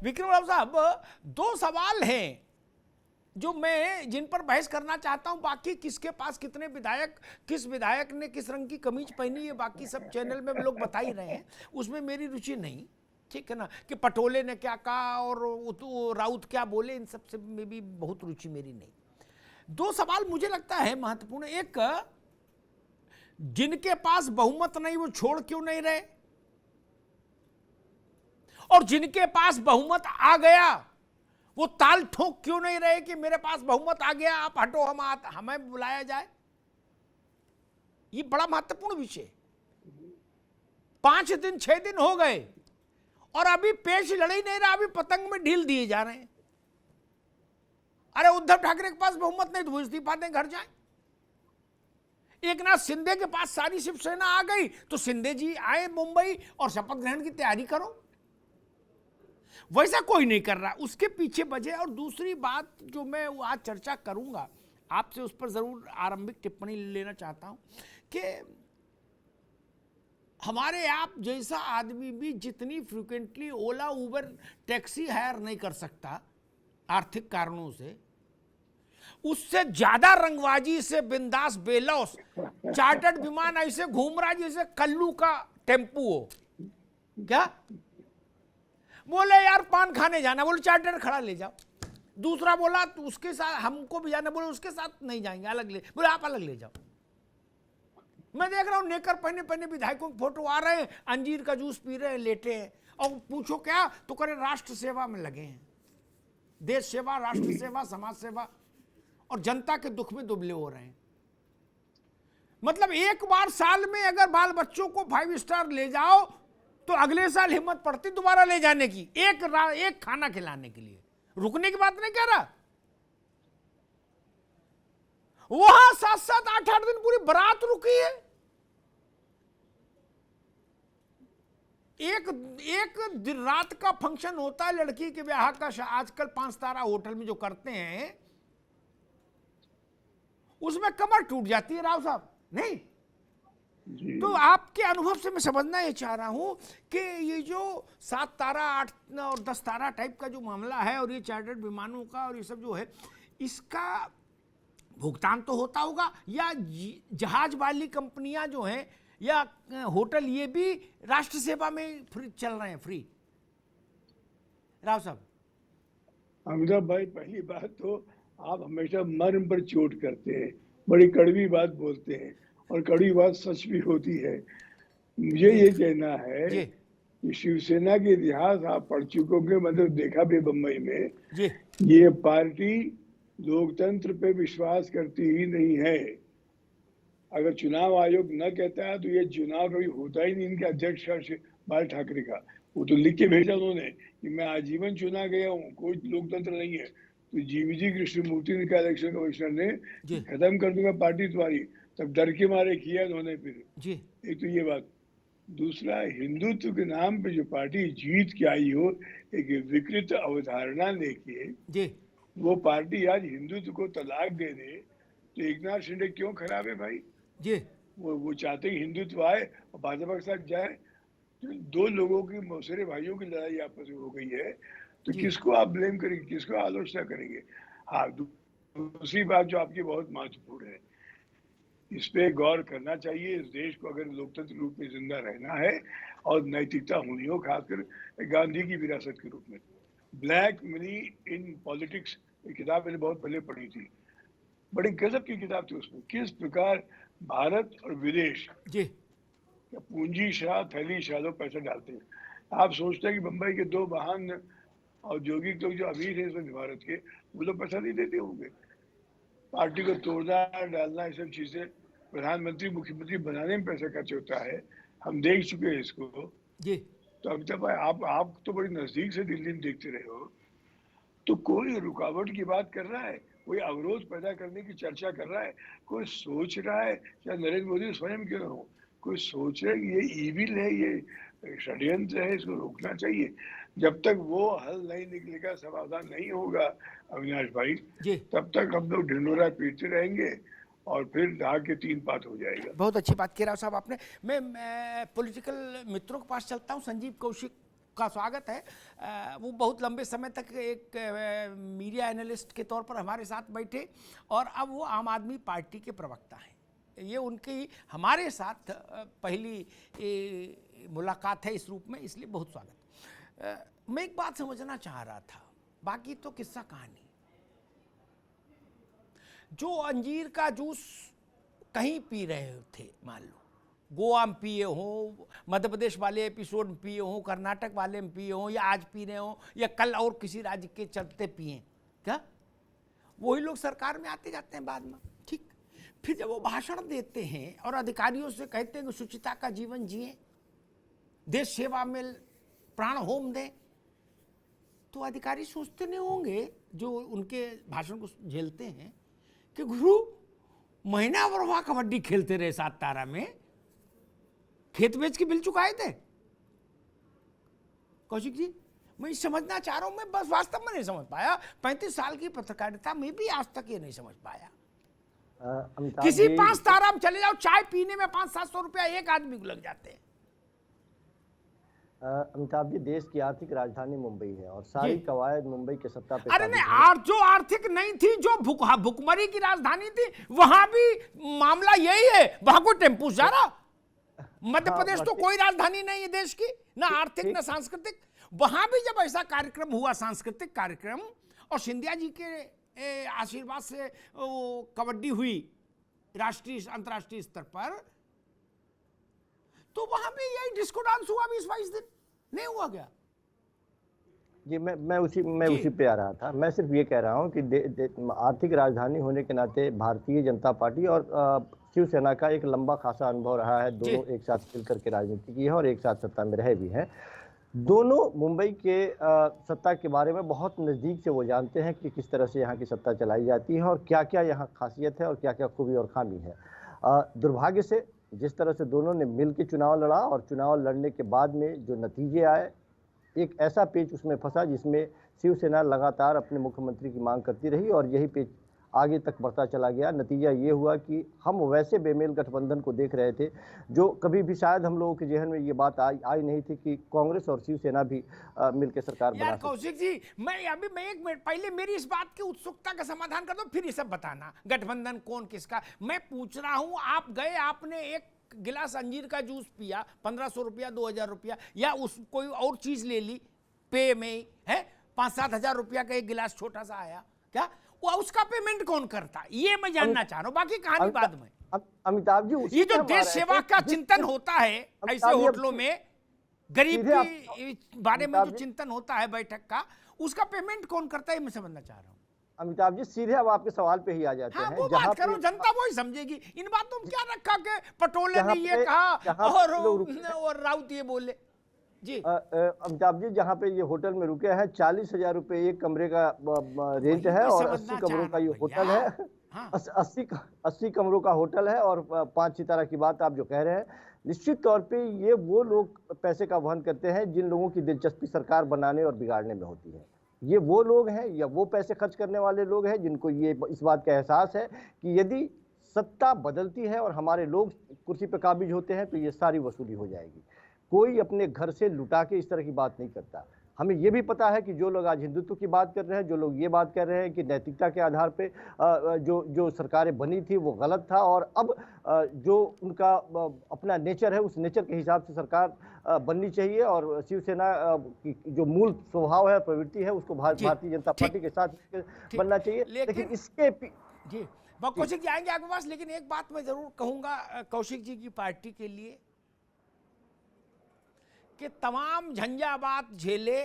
विक्रम राव साहब, दो सवाल हैं जो मैं जिन पर बहस करना चाहता हूं। बाकी किसके पास कितने विधायक, किस विधायक ने किस रंग की कमीज पहनी है, बाकी सब चैनल में लोग बता ही रहे हैं, उसमें मेरी रुचि नहीं, ठीक है ना। कि पटोले ने क्या कहा और राउत क्या बोले, इन सब से में भी बहुत रुचि मेरी नहीं। दो सवाल मुझे लगता है महत्वपूर्ण। एक, जिनके पास बहुमत नहीं वो छोड़ क्यों नहीं रहे, और जिनके पास बहुमत आ गया वो ताल ठोक क्यों नहीं रहे कि मेरे पास बहुमत आ गया, आप हटो, हमें बुलाया जाए। ये बड़ा महत्वपूर्ण विषय। 5 दिन 6 दिन हो गए और अभी पेश लड़ ही नहीं रहा, अभी पतंग में ढील दिए जा रहे हैं। अरे उद्धव ठाकरे के पास बहुमत नहीं तो वो इस्तीफा दें, घर जाए। एकनाथ शिंदे के पास सारी शिवसेना आ गई तो शिंदे जी आए मुंबई और शपथ ग्रहण की तैयारी करो। वैसा कोई नहीं कर रहा, उसके पीछे वजह। और दूसरी बात जो मैं आज चर्चा करूंगा आपसे, उस पर जरूर आरंभिक टिप्पणी लेना चाहता हूं कि हमारे आप जैसा आदमी भी जितनी फ्रिक्वेंटली ओला उबर टैक्सी हायर नहीं कर सकता आर्थिक कारणों से, उससे ज्यादा रंगबाजी से बिंदास बेलौस चार्टर्ड विमान ऐसे घूम रहा जैसे कल्लू का टेम्पू हो। क्या बोले यार पान खाने जाना, बोले चार्टर खड़ा ले जाओ। दूसरा बोला तो उसके साथ हमको भी जाना, बोले उसके साथ नहीं जाएंगे, अलग ले, बोले आप अलग ले जाओ। मैं देख रहा हूं नेकर पहने पहने विधायकों के फोटो आ रहे हैं, अंजीर का जूस पी रहे हैं, लेटे हैं, और पूछो क्या तो करे राष्ट्र सेवा में लगे हैं। देश सेवा, राष्ट्र सेवा, समाज सेवा, और जनता के दुख में दुबले हो रहे हैं। मतलब एक बार साल में अगर बाल बच्चों को 5 स्टार ले जाओ तो अगले साल हिम्मत पड़ती दोबारा ले जाने की, एक खाना खिलाने के लिए। रुकने की बात नहीं कह रहा, वहां 7-7 8-8 दिन पूरी बारात रुकी है। एक रात का फंक्शन होता है लड़की के ब्याह का, आजकल 5 तारा होटल में जो करते हैं उसमें कमर टूट जाती है राव साहब, नहीं? तो आपके अनुभव से मैं समझना ये चाह रहा हूं कि ये जो 7 तारा 8 और 10 तारा टाइप का जो मामला है, और ये चार्टर्ड विमानों का और ये सब जो है, इसका भुगतान तो होता होगा, या जहाज वाली कंपनियां जो हैं या होटल ये भी राष्ट्र सेवा में फ्री चल रहे हैं, फ्री? राव साहब। अमिताभ भाई, पहली बात तो आप हमेशा मर्म पर चोट करते हैं, बड़ी कड़वी बात बोलते हैं, और कड़वी बात सच भी होती है। मुझे ये कहना है कि शिवसेना के इतिहास आप पढ़ चुके होंगे, मतलब देखा भी बम्बई में, ये पार्टी लोकतंत्र पे विश्वास करती ही नहीं है। अगर चुनाव आयोग न कहता है तो ये चुनाव कभी होता ही नहीं। इनके अध्यक्ष बाल ठाकरे का वो तो लिख के भेजा उन्होंने कि मैं आजीवन चुना गया हूँ, कोई लोकतंत्र नहीं है। तो जीवीजी कृष्णमूर्ति ने कहा इलेक्शन कमिश्नर ने, खत्म कर दूंगा पार्टी तुम्हारी, तब डर के मारे किया उन्होंने फिर। एक तो ये बात। दूसरा, हिंदुत्व के नाम पे जो पार्टी जीत के आई हो एक विकृत अवधारणा लेके, वो पार्टी आज हिंदुत्व को तलाक दे दे तो एकनाथ शिंदे क्यों खराब है भाई? वो चाहते हैं हिंदुत्व आए और भाजपा के साथ जाए। तो 2 लोगों की, मौसेरे भाइयों की लड़ाई आपस में हो गई है, तो किसको आप ब्लेम करेंगे, किसको आलोचना करेंगे? हाँ, दूसरी बात जो आपकी बहुत महत्वपूर्ण है, इस पे गौर करना चाहिए। इस देश को अगर लोकतंत्र रूप में जिंदा रहना है और नैतिकता होनी हो, खासकर गांधी की विरासत के रूप में। ब्लैक मनी इन पॉलिटिक्स, ये किताब मैंने बहुत पहले पढ़ी थी, बड़ी गजब की किताब थी। उसमें किस प्रकार भारत और विदेश पूंजी शाह, थैली शाह लोग पैसा डालते हैं। आप सोचते हैं कि बंबई के 2 महान औद्योगिक लोग जो अमीर है इस भारत के, वो लोग पैसा नहीं देते होंगे? पार्टी को तोड़ना, डालना, ये सब चीजें, प्रधानमंत्री मुख्यमंत्री बनाने में पैसा खर्च होता है। हम देख चुके हैं इसको। तो अमिताभ भाई, आप तो बड़ी नजदीक से दिल्ली में देखते रहे हो, तो कोई रुकावट की बात कर रहा है, कोई अवरोध पैदा करने की चर्चा कर रहा है, कोई सोच रहा है, या नरेंद्र मोदी स्वयं क्यों ना हो, कोई सोच रहा है कि ये ईविल है, ये षड्यंत्र है, इसको रोकना चाहिए। जब तक वो हल नहीं निकलेगा, समाधान नहीं होगा अविनाश भाई, तब तक हम लोग ढिंढोरा पीटते रहेंगे और फिर दाग के 3 पात हो जाएगा। बहुत अच्छी बात की राव साहब आपने। मैं पॉलिटिकल मित्रों के पास चलता हूं। संजीव कौशिक का स्वागत है। वो बहुत लंबे समय तक एक मीडिया एनालिस्ट के तौर पर हमारे साथ बैठे और अब वो आम आदमी पार्टी के प्रवक्ता हैं। ये उनकी हमारे साथ पहली मुलाकात है इस रूप में, इसलिए बहुत स्वागत। मैं एक बात समझना चाह रहा था, बाकी तो किस्सा कहानी। जो अंजीर का जूस कहीं पी रहे थे, मान लो गोवा में पिए हो, मध्य प्रदेश वाले एपिसोड में पिए हो, कर्नाटक वाले में पिए हो, या आज पी रहे हो, या कल और किसी राज्य के चलते पिए, क्या वही लोग सरकार में आते जाते हैं बाद में? ठीक। फिर जब वो भाषण देते हैं और अधिकारियों से कहते हैं कि शुचिता का जीवन जिए, देश सेवा में प्राण होम दें, तो अधिकारी सोचते नहीं होंगे जो उनके भाषण को झेलते हैं कि गुरु महीना भर वहां कबड्डी खेलते रहे 7 तारा में, खेत बेच के बिल चुकाए थे। कौशिक जी, मैं समझना चाह रहा हूं, मैं बस वास्तव में नहीं समझ पाया। 35 साल की पत्रकारिता में भी आज तक ये नहीं समझ पाया। किसी 5 तारा में चले जाओ, चाय पीने में 500-700 रुपया एक आदमी को लग जाते हैं। अमिताभ जी, देश की आर्थिक राजधानी मुंबई है और सारी कवायद मुंबई के सत्ता पे। अरे नहीं, जो आर्थिक नहीं थी, जो भुखमरी की राजधानी थी, वहां भी मामला यही है। वहां कोई टेम्पू जा रहा? मध्य प्रदेश तो कोई राजधानी नहीं है देश की, ना आर्थिक ना सांस्कृतिक। वहां भी जब ऐसा कार्यक्रम हुआ, सांस्कृतिक कार्यक्रम, और सिंधिया जी के आशीर्वाद से कबड्डी हुई राष्ट्रीय अंतर्राष्ट्रीय स्तर पर, तो वहां भी यही डिस्को डांस हुआ 20-22 दिन, नहीं हुआ क्या? जी, मैं उसी पे आ रहा था। मैं सिर्फ ये कह रहा हूँ कि आर्थिक राजधानी होने के नाते भारतीय जनता पार्टी और शिवसेना का एक लंबा खासा अनुभव रहा है। दोनों एक साथ मिलकर के राजनीति की है और एक साथ सत्ता में रहे भी हैं। दोनों मुंबई के सत्ता के बारे में बहुत नज़दीक से वो जानते हैं कि किस तरह से यहाँ की सत्ता चलाई जाती है और क्या क्या यहाँ खासियत है और क्या क्या खूबी और खामी है। दुर्भाग्य से जिस तरह से दोनों ने मिल के चुनाव लड़ा और चुनाव लड़ने के बाद में जो नतीजे आए, एक ऐसा पेच उसमें फंसा जिसमें शिवसेना लगातार अपने मुख्यमंत्री की मांग करती रही और यही पेच आगे तक बढ़ता चला गया। नतीजा ये हुआ कि हम वैसे बेमेल गठबंधन को देख रहे थे जो कभी भी शायद हम लोगों के जहन में ये बात आई नहीं थी कि कांग्रेस और शिवसेना भी मिलकर सरकार बना सकती। कौशिक जी, मैं एक मिनट पहले मेरी इस बात की उत्सुकता का समाधान कर दो, फिर ये सब बताना गठबंधन कौन किसका। मैं पूछ रहा हूं, आप गए, आपने एक गिलास अंजीर का जूस पिया, 1500 रुपया 2000 रुपया, या उस कोई और चीज ले ली पे में है, 5-7 हजार रुपया का एक गिलास छोटा सा आया, क्या वो उसका पेमेंट कौन करता? ये मैं जानना चाह रहा हूं, बाकी कहानी बाद में। अमिताभ जी, ये जो देश सेवा का चिंतन होता है ऐसे होटलों में, गरीब के बारे में जो चिंतन होता है बैठक का, उसका पेमेंट कौन करता है, मैं समझना चाह रहा हूं। अमिताभ जी, सीधे अब आपके सवाल पे ही आ जाते हैं। वो बात करो, जनता वही समझेगी। इन बातों में क्या रखा के पटोले ने ये कहा और राउत ये बोले। जी अमिताभ जी, जहाँ पे ये होटल में रुके हैं, 40,000 रुपए एक कमरे का रेंट है और 80 कमरों का ये होटल है। 80 कमरों का होटल है और 5 सितारा की बात आप जो कह रहे हैं, निश्चित तौर पे ये वो लोग पैसे का वहन करते हैं जिन लोगों की दिलचस्पी सरकार बनाने और बिगाड़ने में होती है। ये वो लोग हैं या वो पैसे खर्च करने वाले लोग हैं जिनको ये इस बात का एहसास है कि यदि सत्ता बदलती है और हमारे लोग कुर्सी पे काबिज होते हैं तो ये सारी वसूली हो जाएगी। कोई अपने घर से लुटा के इस तरह की बात नहीं करता। हमें ये भी पता है कि जो लोग आज हिंदुत्व की बात कर रहे हैं, जो लोग ये बात कर रहे हैं कि नैतिकता के आधार पे जो सरकारें बनी थी वो गलत था और अब जो उनका अपना नेचर है उस नेचर के हिसाब से सरकार बननी चाहिए और शिवसेना की जो मूल स्वभाव है, प्रवृत्ति है, उसको भारतीय जनता पार्टी के साथ बनना चाहिए। लेकिन इसके जी कौशिक जी आएंगे आपके पास, लेकिन एक बात मैं जरूर कहूंगा कौशिक जी की पार्टी के लिए कि तमाम झंझावात झेले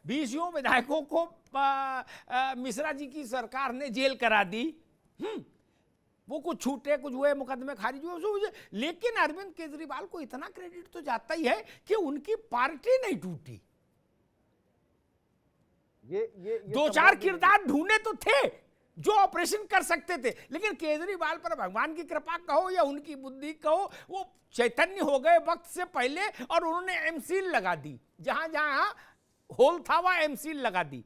20 विधायकों को मिश्रा जी की सरकार ने जेल करा दी, वो कुछ छूटे, कुछ हुए, मुकदमे खारिज हुए, लेकिन अरविंद केजरीवाल को इतना क्रेडिट तो जाता ही है कि उनकी पार्टी नहीं टूटी। ये 2-4 किरदार ढूंढे तो थे जो ऑपरेशन कर सकते थे, लेकिन केजरीवाल पर भगवान की कृपा कहो या उनकी बुद्धि कहो, वो चैतन्य हो गए वक्त से पहले और उन्होंने एमसील लगा दी, जहां जहां होल था वहां एमसील लगा दी।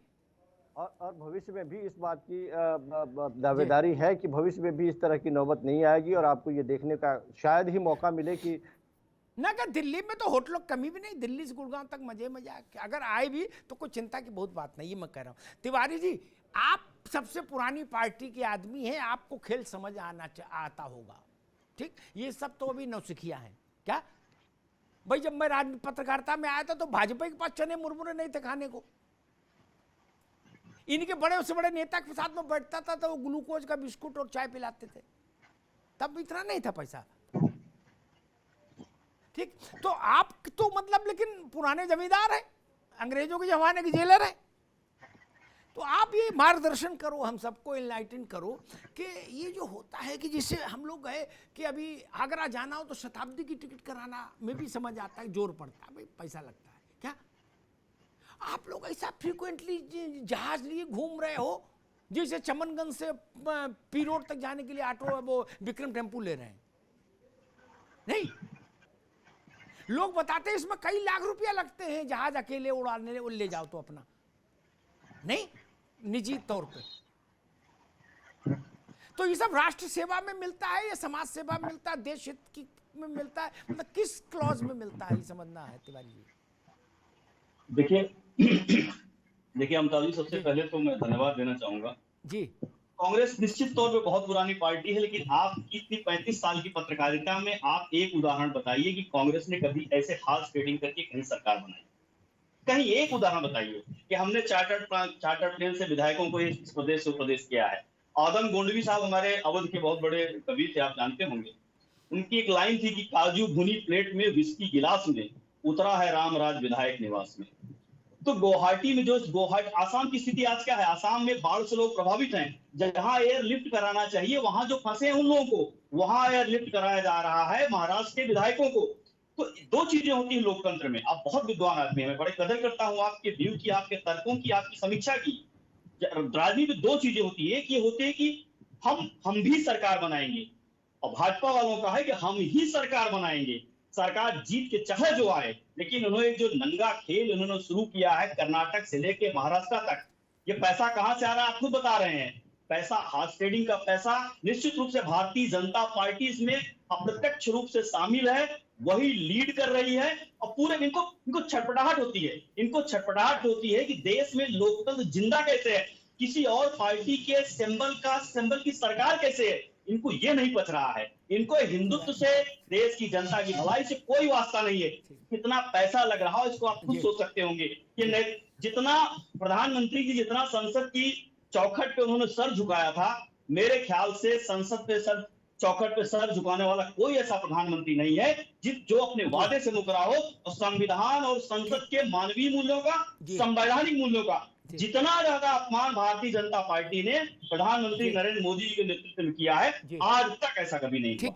और भविष्य में भी इस बात की दावेदारी है कि भविष्य में भी इस तरह की नौबत नहीं आएगी और आपको ये देखने का शायद ही मौका मिले कि ना कि दिल्ली में तो होटलों की कमी भी नहीं, दिल्ली से गुड़गांव तक मजे मजा, अगर आए भी तो कोई चिंता की बहुत बात नहीं, ये मैं कह रहा हूँ। तिवारी जी, आप सबसे पुरानी पार्टी के आदमी हैं, आपको खेल समझ आता होगा, ठीक। ये सब तो अभी नौसिखिया हैं क्या भाई। जब मैं पत्रकारिता में आया था तो भाजपा के पास चने मुरमुरे नहीं थे खाने को, इनके बड़े से बड़े नेता के साथ में बैठता था तो वो ग्लूकोज का बिस्कुट और चाय पिलाते थे, तब इतना नहीं था पैसा, ठीक। तो आप तो मतलब लेकिन पुराने जमींदार हैं, अंग्रेजों के जमाने के जेलर हैं, तो आप ये मार्गदर्शन करो, हम सबको इनलाइटन करो कि ये जो होता है कि जिससे हम लोग गए कि अभी आगरा जाना हो तो शताब्दी की टिकट कराना में भी समझ आता है, जोर पड़ता है, भाई पैसा लगता है क्या। आप लोग ऐसा फ्रीक्वेंटली जहाज लिए घूम रहे हो जैसे चमनगंज से पी रोड तक जाने के लिए ऑटो वो विक्रम टेम्पू ले रहे हैं। नहीं, लोग बताते हैं इसमें कई लाख रुपया लगते हैं जहाज अकेले उड़ाने ले जाओ तो अपना, नहीं निजी तौर पे। तो ये सब राष्ट्र सेवा में मिलता है या समाज सेवा में मिलता है, देश हित की में मिलता है, मतलब किस क्लॉज में मिलता है, ये समझना है तिवारी जी। देखिए अमताज जी, सबसे पहले तो मैं धन्यवाद देना चाहूंगा जी। कांग्रेस निश्चित तौर पे बहुत पुरानी पार्टी है, लेकिन आपकी इतनी 35 साल की पत्रकारिता में आप एक उदाहरण बताइए कि कांग्रेस ने कभी ऐसे हार्श ट्रेडिंग करके कहीं सरकार बनाई, कहीं एक उदाहरण बताइए कि हमने चार्टर्ड प्लेन से विधायकों को इस प्रदेश से उपदेश किया है। आदम गोंडवी साहब हमारे अवध के बहुत बड़े कवि थे, आप जानते होंगे। उनकी एक लाइन थी कि काजू भुनी प्लेट में विस्की गिलास में उतरा है रामराज विधायक निवास में। तो गुवाहाटी में जो आसाम की स्थिति आज क्या है, आसाम में बाढ़ से लोग प्रभावित हैं, जहां एयरलिफ्ट कराना चाहिए वहां जो फंसे हैं उन लोगों को वहां एयरलिफ्ट कराया जा रहा है महाराष्ट्र के विधायकों को। तो दो चीजें होती हैं लोकतंत्र में। आप बहुत विद्वान आदमी हैं, मैं बड़े कदर करता हूं आपके व्यू की, आपके तर्कों की, आपकी समीक्षा की। राजनीति में दो चीजें होती है, एक ये होती है कि हम भी सरकार बनाएंगे, और भाजपा वालों का है कि हम ही सरकार बनाएंगे, सरकार जीत के चाहे जो आए। लेकिन उन्होंने जो नंगा खेल उन्होंने शुरू किया है कर्नाटक से लेके महाराष्ट्र तक, ये पैसा कहां से आ रहा है आप खुद बता रहे हैं। पैसा हार्स ट्रेडिंग का पैसा, निश्चित रूप से भारतीय जनता पार्टी इसमें अप्रत्यक्ष रूप से शामिल है, वही लीड कर रही है। और पूरे इनको छटपटाहट होती है कि देश में लोकतंत्र जिंदा कैसे है, किसी और पार्टी के सिंबल की सरकार कैसे है, इनको ये नहीं पच रहा है। इनको हिंदुत्व से, देश की जनता की भलाई से कोई वास्ता नहीं है। कितना पैसा लग रहा है इसको आप खुद सोच सकते होंगे कि जितना प्रधानमंत्री जी जितना संसद की चौखट पे उन्होंने सर झुकाया था, मेरे ख्याल से संसद पे चौखट पे सर झुकाने वाला कोई ऐसा प्रधानमंत्री नहीं है जो अपने वादे से मुकरा हो। और संविधान और संसद के मानवीय मूल्यों का, संवैधानिक मूल्यों का जितना ज्यादा अपमान भारतीय जनता पार्टी ने प्रधानमंत्री नरेंद्र मोदी के नेतृत्व में किया है, आज तक ऐसा कभी नहीं हुआ।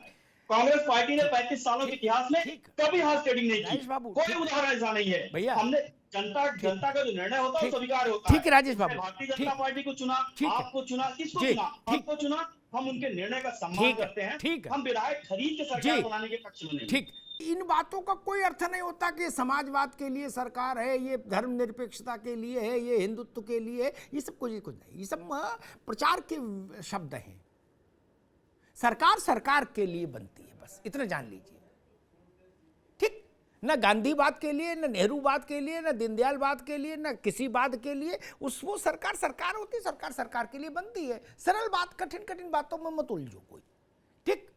कांग्रेस पार्टी ने 35 सालों के इतिहास में कभी हार्स ट्रेडिंग नहीं की, कोई उदाहरण ऐसा नहीं है। हमने जनता का जो निर्णय होता है वो स्वीकार होता है। राजेश बाबू, भारतीय जनता पार्टी को चुना, आपको चुना, किसको चुना, हमको चुना, हम उनके निर्णय का सम्मान करते हैं। हम विधायक खरीद के सरकार बनाने के पक्ष में नहीं। ठीक, इन बातों का कोई अर्थ नहीं होता कि समाजवाद के लिए सरकार है, ये धर्मनिरपेक्षता के लिए है, ये हिंदुत्व के लिए है, ये सब कुछ नहीं। ये सब प्रचार के शब्द हैं। सरकार के लिए बनती है, बस इतना जान लीजिए, ठीक। न गांधी बात के लिए, न नेहरू बात के लिए, न दीनदयाल बात के लिए, न किसी बात के लिए। वो सरकार होती है, सरकार के लिए बनती है। सरल बात कठिन बातों में मत उलझो कोई, ठीक।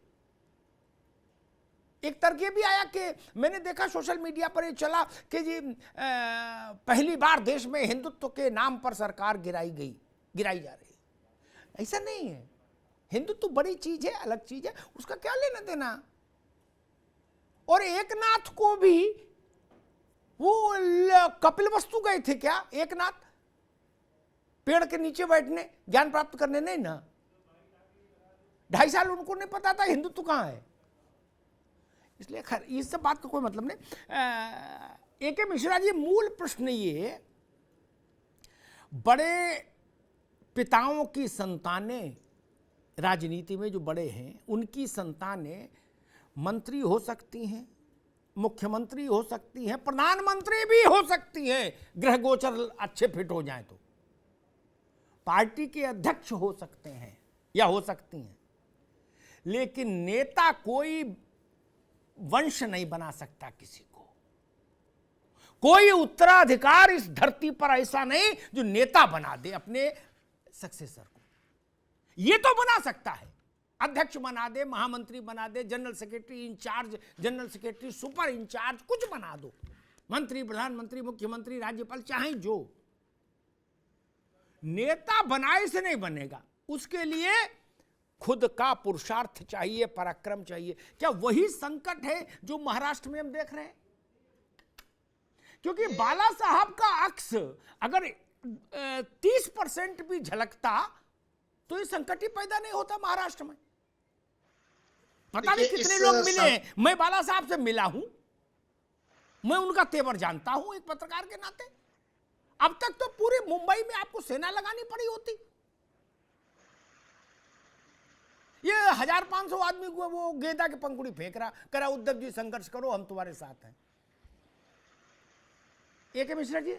एक तर्क ये भी आया कि मैंने देखा सोशल मीडिया पर ये चला कि जी पहली बार देश में हिंदुत्व के नाम पर सरकार गिराई जा रही है। ऐसा नहीं है, हिंदुत्व बड़ी चीज है, अलग चीज है, उसका क्या लेना देना। और एकनाथ को भी वो कपिलवस्तु गए थे क्या, एकनाथ पेड़ के नीचे बैठने ज्ञान प्राप्त करने, नहीं ना। 2.5 साल उनको नहीं पता था हिंदुत्व कहां है। इसलिए खैर इस सब बात का कोई मतलब नहीं। ए.के. मिश्रा जी, मूल प्रश्न ये, बड़े पिताओं की संतानें राजनीति में जो बड़े हैं, उनकी संतानें मंत्री हो सकती हैं, मुख्यमंत्री हो सकती हैं, प्रधानमंत्री भी हो सकती हैं, ग्रह गोचर अच्छे फिट हो जाए तो पार्टी के अध्यक्ष हो सकते हैं या हो सकती हैं। लेकिन नेता कोई वंश नहीं बना सकता किसी को। कोई उत्तराधिकार इस धरती पर ऐसा नहीं जो नेता बना दे अपने सक्सेसर को। ये तो बना सकता है, अध्यक्ष बना दे, महामंत्री बना दे, general secretary incharge, general secretary super incharge, कुछ बना दो, मंत्री, प्रधानमंत्री, मुख्यमंत्री, राज्यपाल, चाहे जो। नेता बनाए से नहीं बनेगा, उसके लिए खुद का पुरुषार्थ चाहिए, पराक्रम चाहिए। क्या वही संकट है जो महाराष्ट्र में हम देख रहे हैं? क्योंकि बाला साहब का अक्स अगर 30% भी झलकता तो ये संकट ही पैदा नहीं होता महाराष्ट्र में। पता नहीं कितने लोग मिले हैं, मैं बाला साहब से मिला हूं, मैं उनका तेवर जानता हूं एक पत्रकार के नाते। अब तक तो पूरे मुंबई में आपको सेना लगानी पड़ी होती। ये 1500 आदमी को वो गेंदा के पंखुड़ी फेंक रहा, करा उद्धव जी संघर्ष करो, हम तुम्हारे साथ हैं। ए.के. मिश्रा जी,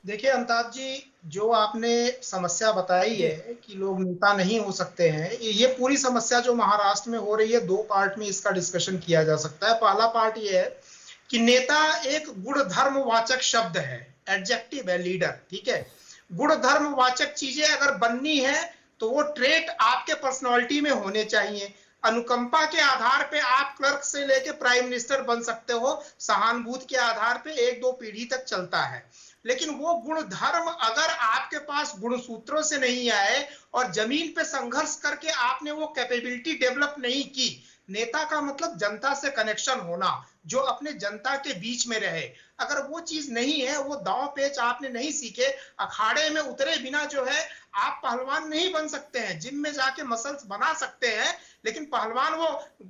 देखिए अमिताभ जी, जो आपने समस्या बताई है कि लोग नेता नहीं हो सकते हैं, ये पूरी समस्या जो महाराष्ट्र में हो रही है, 2 पार्ट में इसका डिस्कशन किया जा सकता है। पहला पार्ट ये है कि नेता एक गुणधर्मवाचक शब्द है, एडजेक्टिव है, लीडर, ठीक है। गुणधर्मवाचक चीजें अगर बननी है तो वो ट्रेट आपके पर्सनालिटी में होने चाहिए। अनुकंपा के आधार पे आप क्लर्क से लेके प्राइम मिनिस्टर बन सकते हो, सहानुभूति के आधार पे 1-2 पीढ़ी तक चलता है। लेकिन वो गुण धर्म अगर आपके पास गुणसूत्रों से नहीं आए और जमीन पे संघर्ष करके आपने वो कैपेबिलिटी डेवलप नहीं की, नेता का मतलब जनता से कनेक्शन होना, जो अपने जनता के बीच में रहे। अगर वो चीज नहीं है, वो दांव पेच आपने नहीं सीखे, अखाड़े में उतरे बिना जो है आप पहलवान नहीं बन सकते हैं। जिम में जाके मसल्स बना सकते हैं, लेकिन पहलवान वो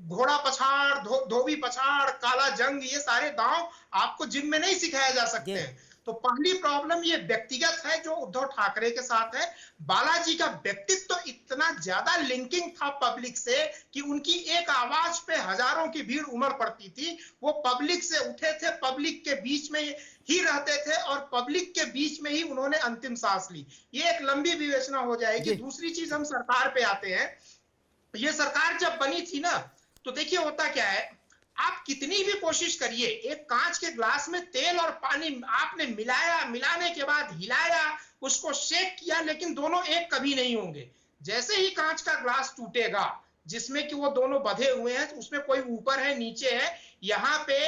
घोड़ा पछाड़, धोबी पछाड़, काला जंग, ये सारे दांव आपको जिम में नहीं सिखाया जा सकते हैं। तो पहली प्रॉब्लम ये व्यक्तिगत है जो उद्धव ठाकरे के साथ है। बालाजी का व्यक्तित्व तो इतना ज्यादा लिंकिंग था पब्लिक से कि उनकी एक आवाज पे हजारों की भीड़ उमड़ पड़ती थी। वो पब्लिक से उठे थे, पब्लिक के बीच में ही रहते थे और पब्लिक के बीच में ही उन्होंने अंतिम सांस ली। ये एक लंबी विवेचना हो जाएगी। दूसरी चीज, हम सरकार पे आते हैं। ये सरकार जब बनी थी ना, तो देखिए होता क्या है, आप कितनी भी कोशिश करिए, एक कांच के ग्लास में तेल और पानी आपने मिलाया, मिलाने के बाद हिलाया, उसको शेक किया, लेकिन दोनों एक कभी नहीं होंगे। जैसे ही कांच का ग्लास टूटेगा, जिसमें कि वो दोनों बंधे हुए हैं, उसमें कोई ऊपर है, नीचे है। यहाँ पे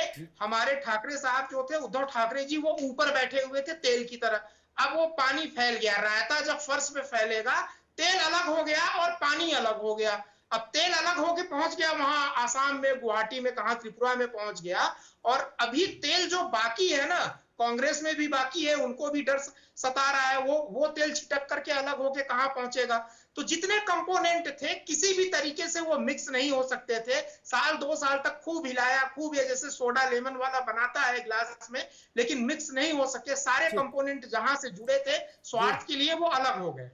हमारे ठाकरे साहब जो थे, उद्धव ठाकरे जी, वो ऊपर बैठे हुए थे तेल की तरह। अब वो पानी फैल गया, रायता जब फर्श पे फैलेगा, तेल अलग हो गया और पानी अलग हो गया। अब तेल अलग होके पहुंच गया वहां आसाम में, गुवाहाटी में, कहां त्रिपुरा में पहुंच गया। और अभी तेल जो बाकी है ना, कांग्रेस में भी बाकी है, उनको भी डर सता रहा है, वो तेल छिटक करके अलग होके कहां पहुंचेगा। तो जितने कंपोनेंट थे, किसी भी तरीके से वो मिक्स नहीं हो सकते थे। 1-2 साल तक खूब हिलाया, खूब, ये जैसे सोडा लेमन वाला बनाता है ग्लास में, लेकिन मिक्स नहीं हो सके। सारे कंपोनेंट जहां से जुड़े थे स्वार्थ के लिए, वो अलग हो गए।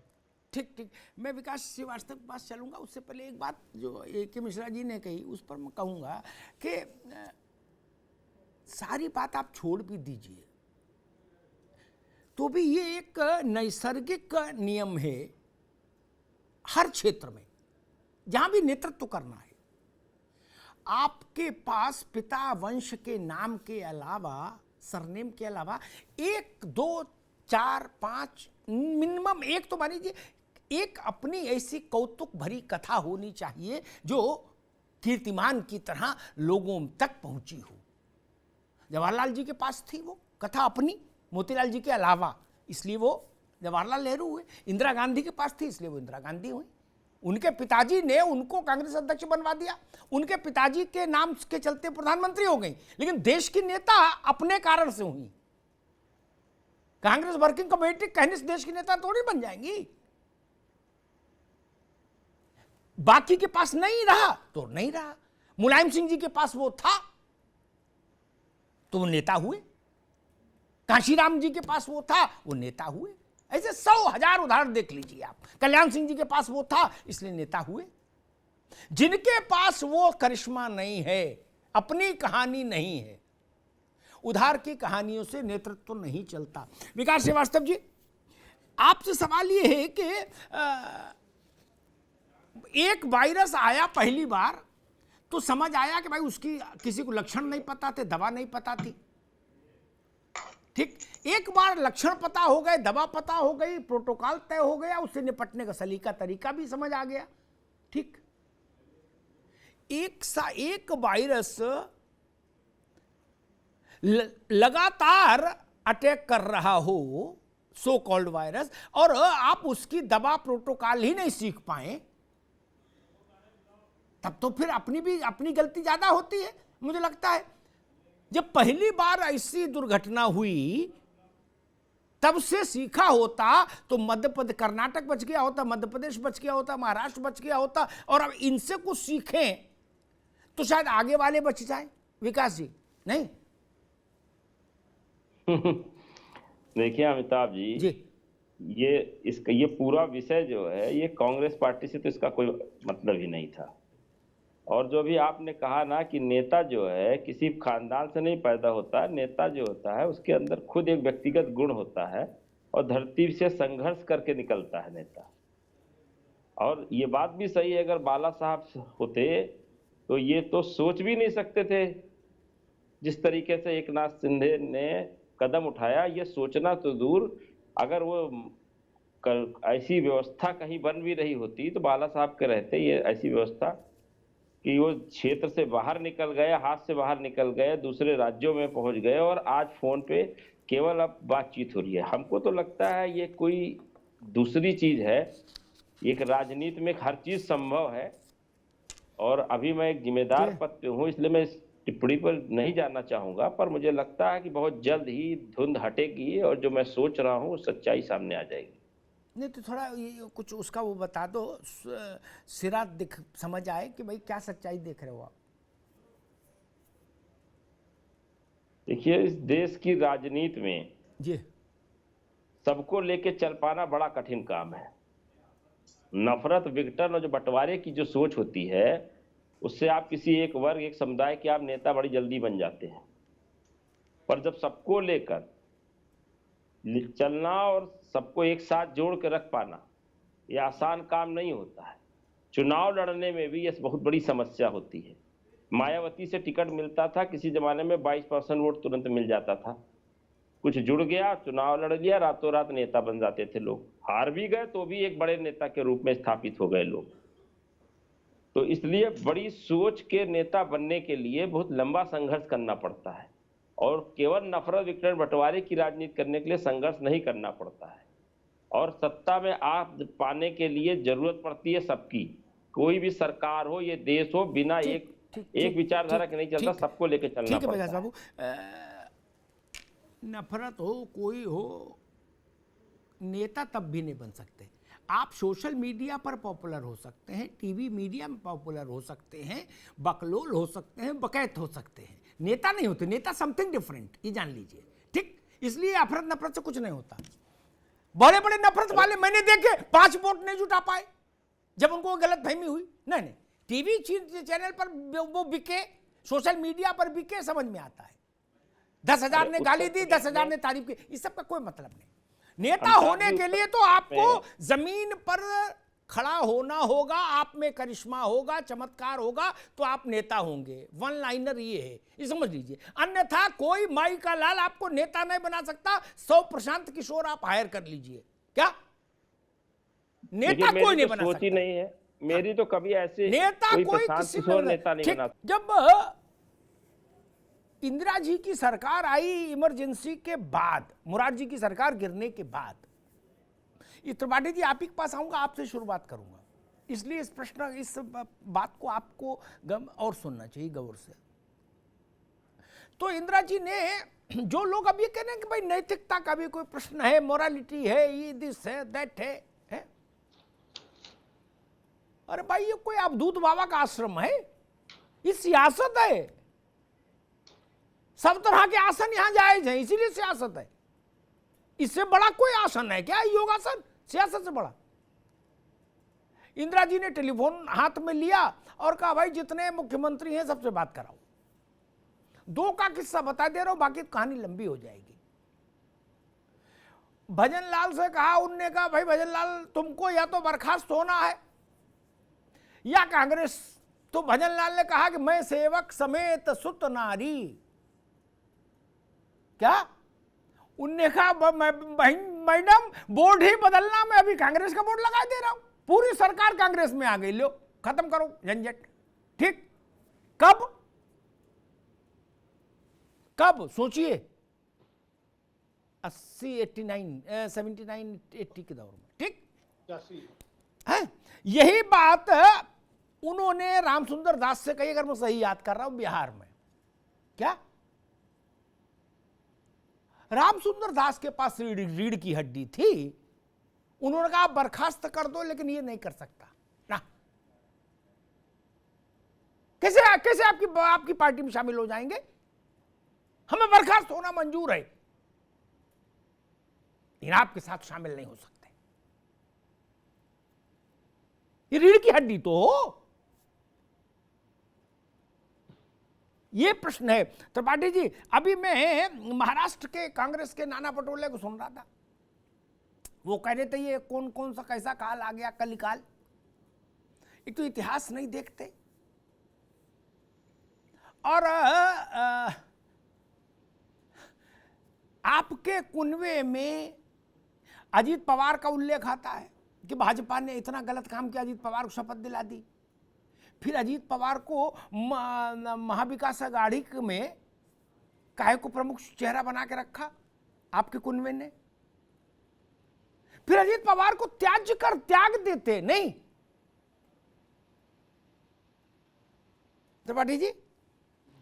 ठीक ठीक, मैं विकास श्रीवास्तव के पास चलूंगा। उससे पहले एक बात जो ए.के. मिश्रा जी ने कही, उस पर मैं कहूंगा कि सारी बात आप छोड़ भी दीजिए, तो भी ये एक नैसर्गिक नियम है हर क्षेत्र में जहां भी नेतृत्व करना है। आपके पास पिता वंश के नाम के अलावा, सरनेम के अलावा, 1, 2, 4, 5 मिनिमम एक तो मान लीजिए, एक अपनी ऐसी कौतुक भरी कथा होनी चाहिए जो कीर्तिमान की तरह लोगों तक पहुंची हो। जवाहरलाल जी के पास थी वो कथा अपनी, मोतीलाल जी के अलावा, इसलिए वो जवाहरलाल नेहरू हुए। इंदिरा गांधी के पास थी, इसलिए वो इंदिरा गांधी हुई। उनके पिताजी ने उनको कांग्रेस अध्यक्ष बनवा दिया, उनके पिताजी के नाम के चलते प्रधानमंत्री हो गई, लेकिन देश की नेता अपने कारण से हुई। कांग्रेस वर्किंग कमेटी कहने से देश की नेता थोड़ी बन जाएंगी। बाकी के पास नहीं रहा तो नहीं रहा। मुलायम सिंह जी के पास वो था तो वो नेता हुए, काशीराम जी के पास वो था, वो नेता हुए। ऐसे 100,000 उदाहरण देख लीजिए आप। कल्याण सिंह जी के पास वो था, इसलिए नेता हुए। जिनके पास वो करिश्मा नहीं है, अपनी कहानी नहीं है, उधार की कहानियों से नेतृत्व नहीं चलता। विकास श्रीवास्तव जी, आपसे सवाल ये है कि एक वायरस आया पहली बार तो समझ आया कि भाई उसकी किसी को लक्षण नहीं पता थे, दवा नहीं पता थी। ठीक, एक बार लक्षण पता हो गए, दवा पता हो गई, प्रोटोकॉल तय हो गया, उससे निपटने का सलीका तरीका भी समझ आ गया। ठीक, एक वायरस लगातार अटैक कर रहा हो, सो कॉल्ड वायरस, और आप उसकी दवा प्रोटोकॉल ही नहीं सीख पाए, तब तो फिर अपनी गलती ज्यादा होती है। मुझे लगता है जब पहली बार ऐसी दुर्घटना हुई तब से सीखा होता तो कर्नाटक बच गया होता, मध्य प्रदेश बच गया होता, महाराष्ट्र बच गया होता, और अब इनसे कुछ सीखें तो शायद आगे वाले बच जाए। विकास जी, नहीं? देखिए अमिताभ जी, ये पूरा विषय जो है ये कांग्रेस पार्टी से तो इसका कोई मतलब ही नहीं था। और जो भी आपने कहा ना कि नेता जो है किसी खानदान से नहीं पैदा होता, नेता जो होता है उसके अंदर खुद एक व्यक्तिगत गुण होता है और धरती से संघर्ष करके निकलता है नेता। और ये बात भी सही है, अगर बाला साहब होते तो ये तो सोच भी नहीं सकते थे जिस तरीके से एकनाथ शिंदे ने कदम उठाया। ये सोचना तो दूर, अगर वो ऐसी व्यवस्था कहीं बन भी रही होती तो बाला साहब के रहते ये ऐसी व्यवस्था कि वो क्षेत्र से बाहर निकल गए, हाथ से बाहर निकल गए, दूसरे राज्यों में पहुंच गए, और आज फोन पे केवल अब बातचीत हो रही है। हमको तो लगता है ये कोई दूसरी चीज है। एक राजनीति में हर चीज संभव है, और अभी मैं एक जिम्मेदार पद पे हूँ इसलिए मैं इस टिप्पणी पर नहीं जाना चाहूंगा, पर मुझे लगता है कि बहुत जल्द ही धुंध हटेगी और जो मैं सोच रहा हूँ सच्चाई सामने आ जाएगी। नहीं तो थोड़ा कुछ उसका वो बता दो, सिरा समझ आए कि भाई क्या सच्चाई देख रहे हो आप। देखिए, इस देश की राजनीति में जी सबको लेके चल पाना बड़ा कठिन काम है। नफरत, विघटन और जो बंटवारे की जो सोच होती है उससे आप किसी एक वर्ग, एक समुदाय के आप नेता बड़ी जल्दी बन जाते हैं। पर जब सबको लेकर चलना और सबको एक साथ जोड़ के रख पाना यह आसान काम नहीं होता है। चुनाव लड़ने में भी यह बहुत बड़ी समस्या होती है। मायावती से टिकट मिलता था, किसी जमाने में 22% वोट तुरंत मिल जाता था। कुछ जुड़ गया, चुनाव लड़ लिया, रातों रात नेता बन जाते थे लोग। हार भी गए तो भी एक बड़े नेता के रूप में स्थापित हो गए लोग। तो इसलिए बड़ी सोच के नेता बनने के लिए बहुत लंबा संघर्ष करना पड़ता है, और केवल नफरत, विघटन, बंटवारे की राजनीति करने के लिए संघर्ष नहीं करना पड़ता है। और सत्ता में आप पाने के लिए जरूरत पड़ती है सबकी। कोई भी सरकार हो, ये देश हो, बिना एक विचारधारा के नहीं चलता, सबको लेकर चलना पड़ता है। बाबू, नफरत हो, कोई हो, नेता तब भी नहीं बन सकते। आप सोशल मीडिया पर पॉपुलर हो सकते हैं, टीवी मीडिया में पॉपुलर हो सकते हैं, बकलोल हो सकते हैं, बकैत हो सकते हैं, नेता नहीं होते। नेता समथिंग डिफरेंट, ये जान लीजिए। ठीक, इसलिए अफरत नफरत से कुछ नहीं होता। बड़े बड़े नफरत वाले मैंने देखे 5 वोट नहीं जुटा पाए जब उनको गलत फहमी हुई। नहीं, टीवी चैनल पर वो बिके, सोशल मीडिया पर बिके, समझ में आता है। 10,000 ने गाली दी, 10,000 ने तारीफ की, इस सब का कोई मतलब नहीं। नेता होने के लिए तो आपको जमीन पर खड़ा होना होगा, आप में करिश्मा होगा, चमत्कार होगा, तो आप नेता होंगे। वन लाइनर ये है, ये समझ लीजिए। अन्यथा कोई माई का लाल आपको नेता नहीं बना सकता। 100 प्रशांत किशोर आप हायर कर लीजिए, क्या नेता कोई नहीं बना सकता। नहीं है मेरी तो कभी ऐसे नेता कोई किसी नेता नहीं बना। जब इंदिरा जी की सरकार आई इमरजेंसी के बाद, मुरारजी की सरकार गिरने के बाद, त्रिपाठी जी आप ही के पास आऊंगा, आपसे शुरुआत करूंगा, इसलिए इस बात को आपको और सुनना चाहिए गौर से। तो इंदिरा जी ने, जो लोग अब ये कह रहे हैं कि भाई नैतिकता का भी कोई प्रश्न है, मोरालिटी है, ये दिस है, दैट है? अरे भाई, ये कोई अवधूत बाबा का आश्रम है? ये सियासत है। सब तरह के आसन यहां जायज हैं, इसीलिए सियासत है। इससे बड़ा कोई आसन है क्या योगासन? सियासत से बड़ा। इंदिरा जी ने टेलीफोन हाथ में लिया और कहा भाई जितने मुख्यमंत्री हैं सबसे बात कराओ। 2 का किस्सा बता दे रहा हूं, बाकी कहानी लंबी हो जाएगी। भजन लाल से कहा, उनने कहा भाई भजन लाल तुमको या तो बर्खास्त होना है या कांग्रेस तो भजन लाल ने कहा कि मैं सेवक समेत सुत नारी, क्या उनने कहा मैडम बोर्ड ही बदलना, मैं अभी कांग्रेस का बोर्ड लगा दे रहा हूं, पूरी सरकार कांग्रेस में आ गई, लो खत्म करो झंझट। ठीक, कब कब सोचिए 80 89 79 80 के दौर में। ठीक है, यही बात उन्होंने रामसुंदर दास से कही, अगर मैं सही याद कर रहा हूं, बिहार में। क्या रामसुंदर दास के पास रीढ़ की हड्डी थी, उन्होंने कहा बर्खास्त कर दो, लेकिन ये नहीं कर सकता ना। कैसे कैसे आपकी पार्टी में शामिल हो जाएंगे? हमें बर्खास्त होना मंजूर है, लेकिन आपके साथ शामिल नहीं हो सकते। ये रीढ़ की हड्डी तो हो। ये प्रश्न है। त्रिपाठी जी, अभी मैं महाराष्ट्र के कांग्रेस के नाना पटोले को सुन रहा था, वो कह रहे थे ये कौन कौन सा कैसा काल आ गया, कलिकाल। एक तो इतिहास नहीं देखते, और आपके कुनवे में अजीत पवार का उल्लेख आता है कि भाजपा ने इतना गलत काम किया, अजीत पवार को शपथ दिला दी, फिर अजीत पवार को महाविकास अघाड़ी में काहे को प्रमुख चेहरा बना के रखा आपके कुनवे ने, फिर अजीत पवार को त्याग देते नहीं। त्रिपाठी जी।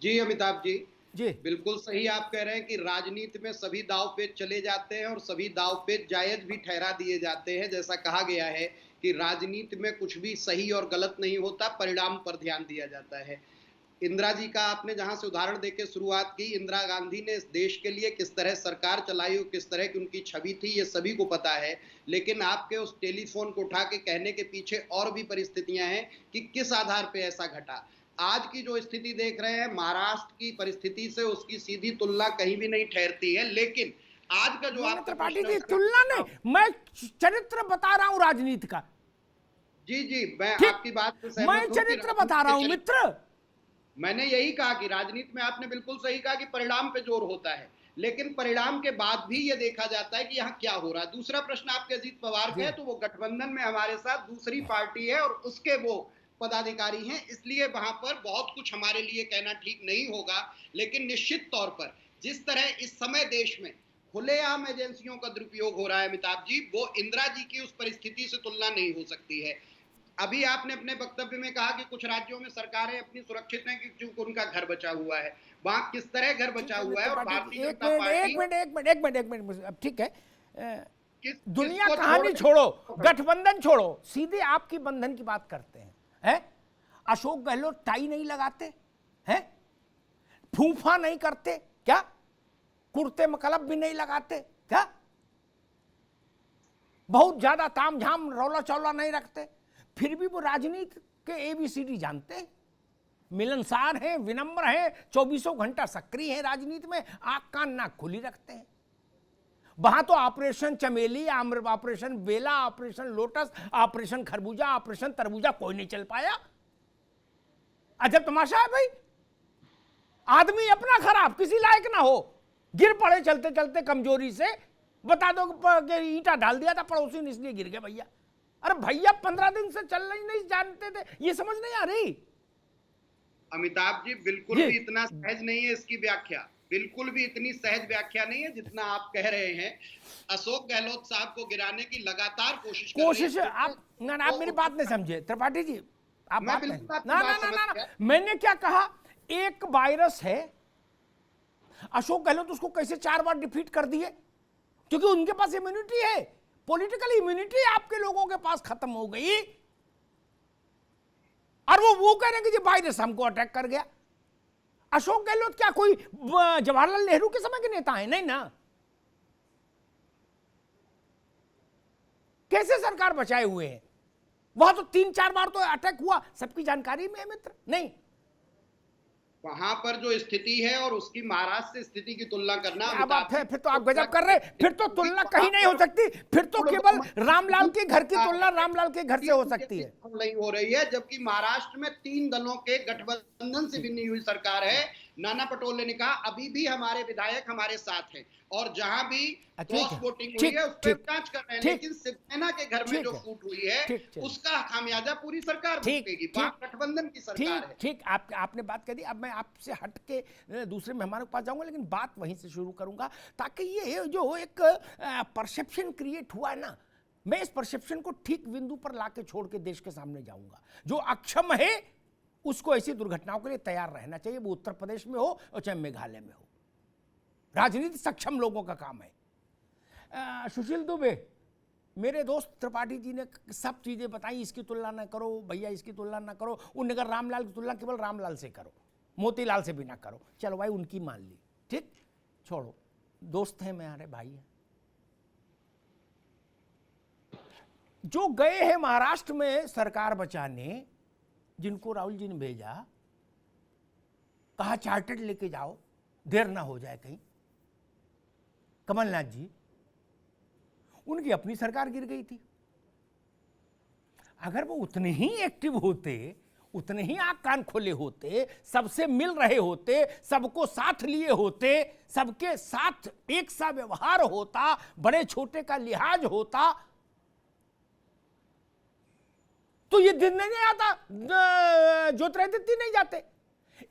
जी अमिताभ जी, जी बिल्कुल सही आप कह रहे हैं कि राजनीति में सभी दाव पेच चले जाते हैं और सभी दाव पेच जायज भी ठहरा दिए जाते हैं। जैसा कहा गया है कि राजनीति में कुछ भी सही और गलत नहीं होता, परिणाम पर ध्यान दिया जाता है। इंदिरा जी का आपने जहां से उदाहरण देके शुरुआत की, इंदिरा गांधी ने इस देश के लिए किस तरह सरकार चलाई और किस तरह की उनकी छवि थी, ये सभी को पता है। लेकिन आपके उस टेलीफोन को उठा के कहने के पीछे और भी परिस्थितियां हैं कि किस आधार पर ऐसा घटा। आज की जो स्थिति देख रहे हैं महाराष्ट्र की परिस्थिति से, उसकी सीधी तुलना कहीं भी नहीं ठहरती है। लेकिन आज का जो आपका त्रिपाठी जी, तुलना नहीं, मैं चरित्र बता रहा हूं राजनीति का। जी जी, मैं आपकी बात से सहमत हूं। मैं चरित्र बता रहा हूं मित्र। मैंने यही कहा कि राजनीति में आपने बिल्कुल सही कहा कि परिणाम पे जोर होता है, लेकिन परिणाम के बाद भी ये देखा जाता है कि यहाँ क्या हो रहा है। दूसरा प्रश्न आपके अजीत पवार का है, तो वो गठबंधन में हमारे साथ दूसरी पार्टी है और उसके वो पदाधिकारी हैं, इसलिए वहां पर बहुत कुछ हमारे लिए कहना ठीक नहीं होगा। लेकिन निश्चित तौर पर जिस तरह इस समय देश में खुलेआम एजेंसियों का दुरुपयोग हो रहा है अमिताभ जी, वो इंदिरा जी की उस परिस्थिति से तुलना नहीं हो सकती है। अभी आपने अपने वक्तव्य में कहा कि कुछ राज्यों में सरकारें अपनी सुरक्षित हैं क्योंकि उनका घर बचा हुआ है। वहां किस तरह घर बचा हुआ है और भारतीय जनता पार्टी। एक मिनट, अब ठीक है, दुनिया कहानी छोड़ो, गठबंधन छोड़ो, सीधे आपकी बंधन की बात करते हैं। अशोक गहलोत टाई नहीं लगाते हैं, फूफा नहीं करते क्या, कुर्ते में कलब भी नहीं लगाते क्या, बहुत ज्यादा तामझाम रौला चौला नहीं रखते, फिर भी वो राजनीति के ABCD जानते हैं, मिलनसार हैं, विनम्र हैं, 24 घंटा सक्रिय हैं राजनीति में, आंख कान नाक खुली रखते हैं। वहां तो ऑपरेशन चमेली, ऑपरेशन बेला, ऑपरेशन लोटस, ऑपरेशन खरबूजा, ऑपरेशन तरबूजा कोई नहीं चल पाया। अजब तमाशा है भाई, आदमी अपना खराब, किसी लायक ना हो, गिर पड़े चलते चलते कमजोरी से, बता दो कि ईंटा डाल दिया था पड़ोसी ने इसलिए गिर गए भैया। अरे भैया 15 दिन से चल नहीं जानते थे, ये समझ नहीं आ रही। अमिताभ जी बिल्कुल भी इतना सहज नहीं है इसकी व्याख्या, बिल्कुल भी इतनी सहज व्याख्या नहीं है जितना आप कह रहे हैं। अशोक गहलोत साहब को गिराने की लगातार कोशिश आप मेरी बात नहीं समझे त्रिपाठी जी, आप बात नहीं, ना, मैंने क्या कहा, एक वायरस है, अशोक गहलोत उसको कैसे 4 बार डिफीट कर दिए, क्योंकि उनके पास इम्यूनिटी है, पॉलिटिकल इम्यूनिटी आपके लोगों के पास खत्म हो गई, और वो कह रहे हैं कि वायरस हमको अटैक कर गया। अशोक गहलोत क्या कोई जवाहरलाल नेहरू के समय के नेता है? नहीं ना, कैसे सरकार बचाए हुए हैं, वहां तो 3-4 बार तो अटैक हुआ, सबकी जानकारी में है मित्र। नहीं, वहां पर जो स्थिति है और उसकी महाराष्ट्र से स्थिति की तुलना करना, अब आप फिर तो आप गजब कर रहे, फिर तो तुलना कहीं नहीं हो सकती, फिर तो केवल रामलाल के घर की तुलना रामलाल के घर से हो सकती है। नहीं हो रही है, जबकि महाराष्ट्र में 3 दलों के गठबंधन से बनी हुई सरकार है। नाना पटोले ने कहा अभी भी हमारे विधायक हमारे साथ हैं, और जहां भी क्रॉस वोटिंग हुई है उस पर जांच कर रहे हैं, लेकिन शिवसेना के घर में जो फूट हुई है उसका खामियाजा पूरी सरकार भुगतेगी, गठबंधन की सरकार है। ठीक, आपने बात कर दी। अब मैं आपसे हट के दूसरे मेहमानों के पास जाऊंगा, लेकिन बात वहीं से शुरू करूंगा, ताकि ये जो एक परसेप्शन क्रिएट हुआ है ना, मैं इस परसेप्शन को ठीक बिंदु पर लाके छोड़ के देश के सामने जाऊंगा। जो अक्षम है उसको ऐसी दुर्घटनाओं के लिए तैयार रहना चाहिए, वो उत्तर प्रदेश में हो और चाहे मेघालय में हो। राजनीति सक्षम लोगों का काम है। सुशील दुबे, मेरे दोस्त त्रिपाठी जी ने सब चीजें बताई, इसकी तुलना ना करो भैया, इसकी तुलना ना करो। उन्होंने कहा रामलाल की तुलना केवल रामलाल से करो, मोतीलाल से भी ना करो। चलो भाई, उनकी मान ली, ठीक, छोड़ो, दोस्त हैं मेरे भाई हैं। जो गए हैं महाराष्ट्र में सरकार बचाने, जिनको राहुल जी ने भेजा, कहा चार्टर्ड लेके जाओ, देर ना हो जाए कहीं, कमलनाथ जी, उनकी अपनी सरकार गिर गई थी। अगर वो उतने ही एक्टिव होते, उतने ही आंख कान खोले होते, सबसे मिल रहे होते, सबको साथ लिए होते, सबके साथ एक सा व्यवहार होता, बड़े छोटे का लिहाज होता, तो ये दिन नहीं आता, ज्योतिरादित्य नहीं जाते।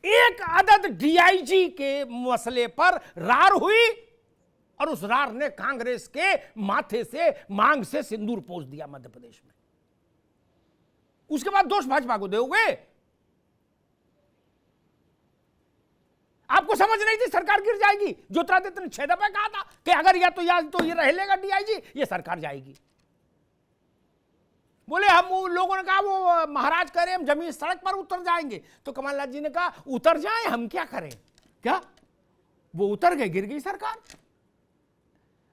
एक आदत डीआईजी के मसले पर रार हुई और उस रार ने कांग्रेस के माथे से, मांग से सिंदूर पोंछ दिया मध्य प्रदेश में। उसके बाद दोष भाजपा को दोगे। आपको समझ नहीं थी सरकार गिर जाएगी। ज्योतिरादित्य ने 6 दफे कहा था कि अगर या तो ये रह लेगा डीआईजी, ये सरकार जाएगी। बोले हम लोगों ने कहा वो महाराज कह रहे हम जमीन सड़क पर उतर जाएंगे, तो कमलनाथ जी ने कहा उतर जाएं, हम क्या करें। क्या वो उतर गए, गिर गई सरकार।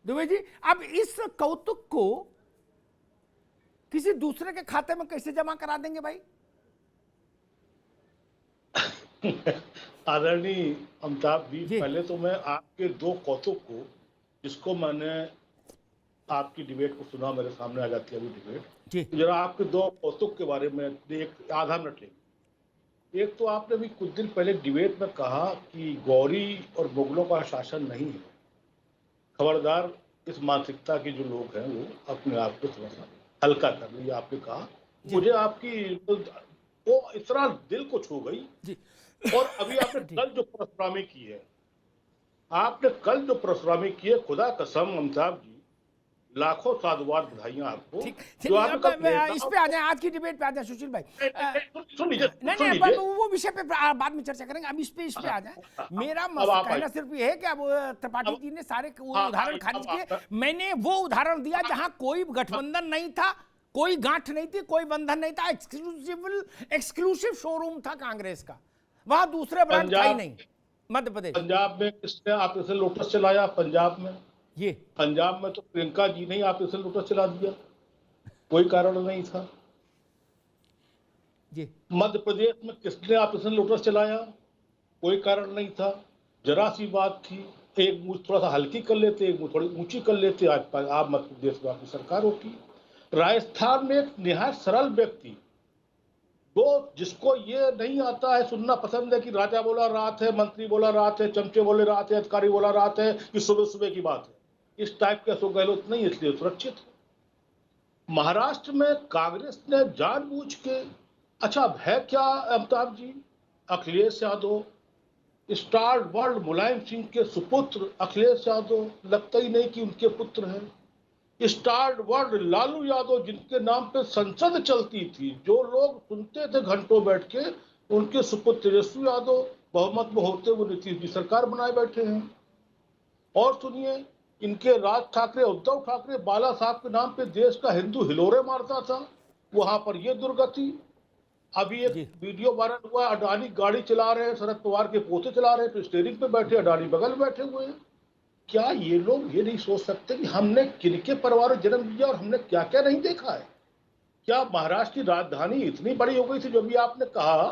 दुबे जी, अब इस कौतुक को किसी दूसरे के खाते में कैसे जमा करा देंगे भाई? आदरणीय अमिताभ जी, पहले तो मैं आपके 2 कौतुक को, जिसको मैंने आपकी डिबेट को सुना, मेरे सामने आ जाती है अभी डिबेट, जरा आपके 2 कौतुक के बारे में एक आधा मिनट लेंगे। एक तो आपने भी कुछ दिन पहले डिबेट में कहा कि गौरी और मुगलों का शासन नहीं है। खबरदार, इस मानसिकता के जो लोग हैं वो अपने आप को थोड़ा सा हल्का कर लिया। आपने कहा, मुझे आपकी वो इतना दिल को छू गई। और अभी आपने कल जो परशुरामी की है, खुदा कसम अमिताभ जी, लाखों साधुवाद बधाइयां आपको। जो इस पे आ जाए, आज की डिबेट पे आ जाए सुशील भाई। सुन लीजिए, नहीं, वो विषय पे बाद में चर्चा करेंगे, अब इस पे आ जाए। मेरा कहना सिर्फ ये है कि अब त्रिपाठी जी ने सारे उदाहरण खारिज किए। मैंने वो उदाहरण दिया जहां कोई गठबंधन नहीं था, कोई गांठ नहीं थी, कोई बंधन नहीं था, एक्सक्लूसिव शोरूम था कांग्रेस का, वहां दूसरे ब्रांड था ही नहीं। मध्य प्रदेश, पंजाब में किसने ऑपरेशन लोटस चलाया? पंजाब में तो प्रियंका जी ने ऑपरेशन लोटस चला दिया, कोई कारण नहीं था। मध्य प्रदेश में किसने ऑपरेशन लोटस चलाया? कोई कारण नहीं था। जरा सी बात थी, एक मुझ थोड़ा सा हल्की कर लेते, एक मुझ थोड़ी ऊंची कर लेते, आज आप मध्य प्रदेश में आपकी सरकार होती। राजस्थान में एक निहायत सरल व्यक्ति, जिसको ये नहीं आता है, सुनना पसंद है कि राजा बोला रात है, मंत्री बोला रात है, चमचे बोले रात है, अधिकारी बोला रात है, ये सुबह सुबह की बात है, इस टाइप के अशोक गहलोत नहीं, इसलिए सुरक्षित है। महाराष्ट्र में कांग्रेस ने जानबूझ के, अच्छा अब है क्या अमिताभ जी, अखिलेश यादव, स्टार वर्ल्ड मुलायम सिंह के सुपुत्र अखिलेश यादव, लगता ही नहीं कि उनके पुत्र हैं। स्टार वर्ल्ड लालू यादव, जिनके नाम पे संसद चलती थी, जो लोग सुनते थे घंटों बैठ के, उनके सुपुत्र तेजस्वी यादव बहुमत में होते हुए नीतीश की सरकार बनाए बैठे हैं। और सुनिए, इनके राज ठाकरे, उद्धव ठाकरे, बाला साहब के नाम पे देश का हिंदू हिलोरे मारता था, वहां पर ये दुर्गति। अभी एक वीडियो वायरल हुआ, अडानी गाड़ी चला रहे हैं, शरद पवार के पोते चला रहे हैं, तो स्टीयरिंग पे बैठे, अडानी बगल में बैठे हुए हैं। क्या ये लोग ये नहीं सोच सकते कि हमने किनके परिवार में जन्म लिया और हमने क्या क्या नहीं देखा है? क्या महाराष्ट्र की राजधानी इतनी बड़ी हो गई थी, जो भी आपने कहा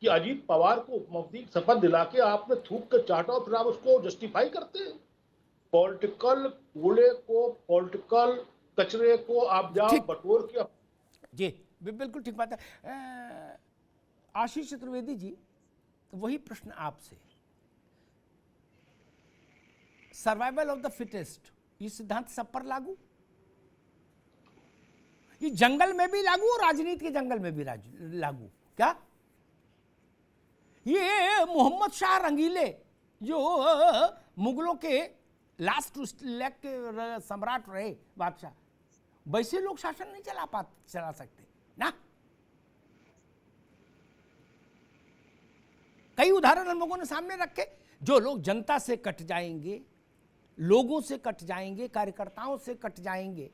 कि अजीत पवार को मुफ्ती शपथ दिला के आपने थूक के चाटा और फिर आप उसको जस्टिफाई करते हैं। पॉलिटिकल कूड़े को, पॉलिटिकल कचरे को आप जहाँ बटोर के। जी बिल्कुल ठीक बात है। आशीष चतुर्वेदी जी, वही प्रश्न आपसे, सर्वाइवल ऑफ द फिटेस्ट ये सिद्धांत सब पर लागू, ये जंगल में भी लागू और राजनीति के जंगल में भी लागू क्या? ये मोहम्मद शाह रंगीले जो मुगलों के लास्ट लेग के सम्राट रहे, बादशाह, वैसे लोग शासन नहीं चला सकते ना। कई उदाहरण हम लोगों ने सामने रखे, जो लोग जनता से कट जाएंगे, लोगों से कट जाएंगे, कार्यकर्ताओं से कट जाएंगे,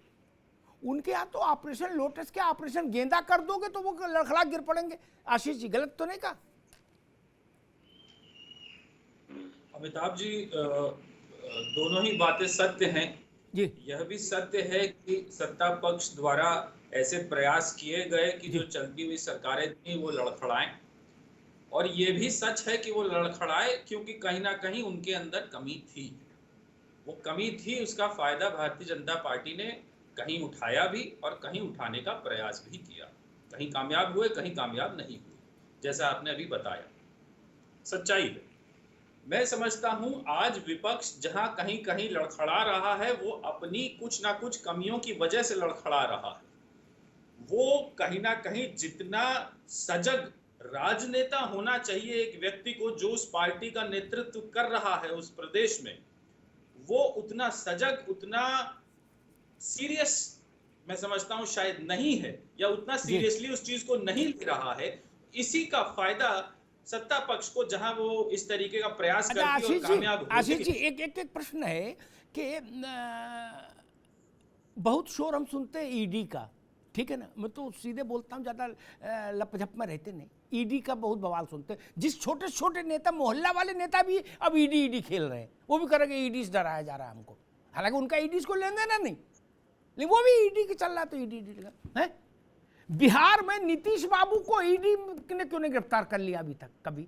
उनके यहाँ तो ऑपरेशन लोटस के ऑपरेशन गेंदा कर दोगे तो वो लड़खड़ा गिर पड़ेंगे। आशीष जी गलत तो नहीं कहा? अमिताभ जी, दोनों ही बातें सत्य हैं जी। यह भी सत्य है कि सत्ता पक्ष द्वारा ऐसे प्रयास किए गए कि जो चलती हुई सरकारें थी वो लड़खड़ाएं, और ये भी सच है कि वो लड़खड़ाए क्योंकि कहीं ना कहीं उनके अंदर कमी थी। वो कमी थी, उसका फायदा भारतीय जनता पार्टी ने कहीं उठाया भी और कहीं उठाने का प्रयास भी किया। कहीं कामयाब हुए, कहीं कामयाब नहीं हुए, जैसा आपने अभी बताया, सच्चाई है। मैं समझता हूं आज विपक्ष जहां कहीं कहीं लड़खड़ा रहा है वो अपनी कुछ ना कुछ कमियों की वजह से लड़खड़ा रहा है। वो कहीं ना कहीं जितना सजग राजनेता होना चाहिए एक व्यक्ति को जो उस पार्टी का नेतृत्व कर रहा है उस प्रदेश में, वो उतना सजग, उतना सीरियस मैं समझता हूं शायद नहीं है, या उतना सीरियसली उस चीज को नहीं ले रहा है। इसी का फायदा सत्ता पक्ष को, जहां वो इस तरीके का प्रयास करती है और कामयाब होती है। आशीष जी एक प्रश्न है कि बहुत शोर हम सुनते हैं ईडी का, ठीक है ना, मैं तो सीधे बोलता हूँ, ज्यादा लपझप में रहते नहीं। ईडी का बहुत बवाल सुनते हैं, जिस छोटे छोटे नेता, मोहल्ला वाले नेता भी अब ईडी खेल रहे हैं, वो भी करेंगे ईडी से डराया जा रहा है हमको, हालांकि उनका ईडी को लेन देना नहीं, लेकिन वो भी ईडी चल रहा है तो ईडी है। बिहार में नीतीश बाबू को ईडी ने क्यों नहीं गिरफ्तार कर लिया अभी तक कभी?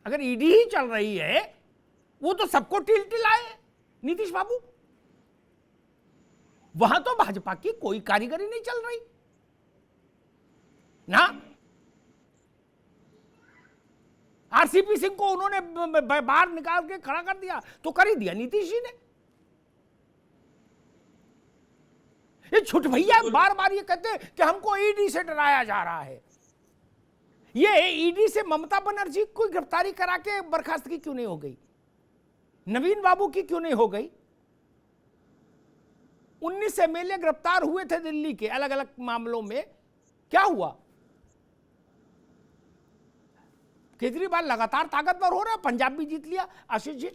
अगर ईडी ही चल रही है, वो तो सबको टिलाए नीतीश बाबू, वहां तो भाजपा की कोई कारीगरी नहीं चल रही ना। आरसीपी सिंह को उन्होंने बाहर निकाल के खड़ा कर दिया तो कर ही दिया नीतीश जी ने। ये छुट भैया बार बार ये कहते हैं कि हमको ईडी से डराया जा रहा है। ये ईडी से ममता बनर्जी को गिरफ्तारी करा के बर्खास्तगी क्यों नहीं हो गई? नवीन बाबू की क्यों नहीं हो गई? 19 एमएलए गिरफ्तार हुए थे दिल्ली के अलग अलग मामलों में, क्या हुआ? केजरीवाल लगातार ताकतवर हो रहा है, पंजाब भी जीत लिया। आशीष जी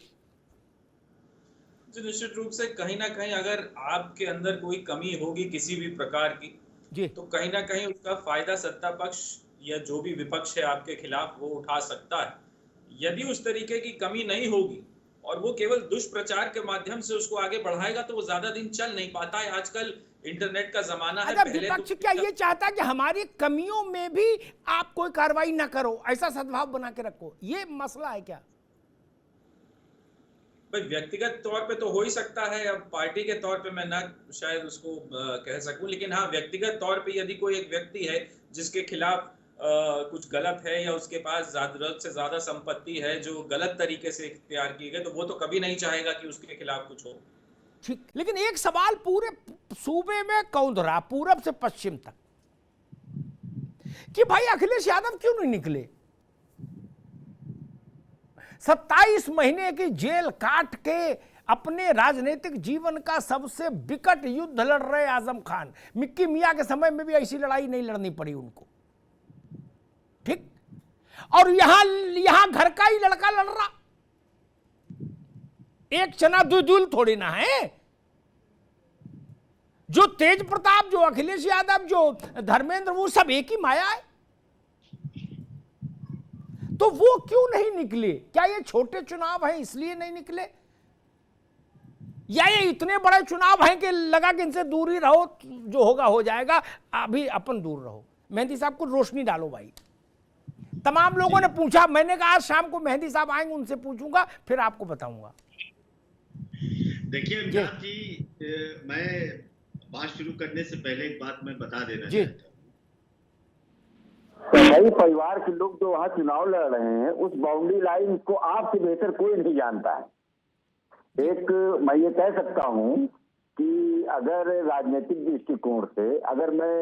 निश्चित रूप से कहीं ना कहीं अगर आपके अंदर कोई कमी होगी किसी भी प्रकार की जी, तो कहीं ना कहीं उसका फायदा सत्ता पक्ष या जो भी विपक्ष है आपके खिलाफ वो उठा सकता है। यदि उस तरीके की कमी नहीं होगी और वो केवल दुष्प्रचार के माध्यम से उसको आगे बढ़ाएगा तो वो ज्यादा दिन चल नहीं पाता है। आजकल इंटरनेट का जमाना है। पहले विपक्ष क्या ये चाहता है कि हमारी कमियों में भी आप कोई कार्रवाई ना करो, ऐसा सद्भाव बना के रखो, ये मसला है क्या? भाई व्यक्तिगत तौर पे तो हो ही सकता है, अब पार्टी के तौर पे मैं ना शायद उसको कह सकूं, लेकिन हाँ व्यक्तिगत तौर पे यदि कोई एक व्यक्ति है जिसके खिलाफ कुछ गलत है या उसके पास जरूरत से ज्यादा संपत्ति है जो गलत तरीके से इख्तियार की गई, तो वो तो कभी नहीं चाहेगा कि उसके खिलाफ कुछ हो। ठीक, लेकिन एक सवाल पूरे सूबे में कौंध रहा, पूरब से पश्चिम तक, कि भाई अखिलेश यादव क्यों नहीं निकले? 27 महीने की जेल काट के अपने राजनीतिक जीवन का सबसे विकट युद्ध लड़ रहे आजम खान, मिक्की मियां के समय में भी ऐसी लड़ाई नहीं लड़नी पड़ी उनको, ठीक? और यहां घर का ही लड़का लड़ रहा, एक चना दुल थोड़ी ना है। जो तेज प्रताप, जो अखिलेश यादव, जो धर्मेंद्र, वो सब एक ही माया है। तो वो क्यों नहीं निकले? क्या ये छोटे चुनाव हैं इसलिए नहीं निकले, या ये इतने बड़े चुनाव हैं कि लगा कि इनसे दूर ही रहो, जो होगा हो जाएगा, अभी अपन दूर रहो? मेहंदी साहब को रोशनी डालो भाई। तमाम लोगों ने पूछा, मैंने कहा आज शाम को मेहंदी साहब आएंगे, उनसे पूछूंगा फिर आपको बताऊंगा। देखिए अमिताभ जी, मैं बात शुरू करने से पहले एक बात मैं बता देना चाहता हूँ। सफाई परिवार के लोग जो वहाँ चुनाव लड़ रहे हैं, उस बाउंड्री लाइन को आपसे बेहतर कोई नहीं जानता है। एक मैं ये कह सकता हूँ कि अगर राजनीतिक दृष्टिकोण से अगर मैं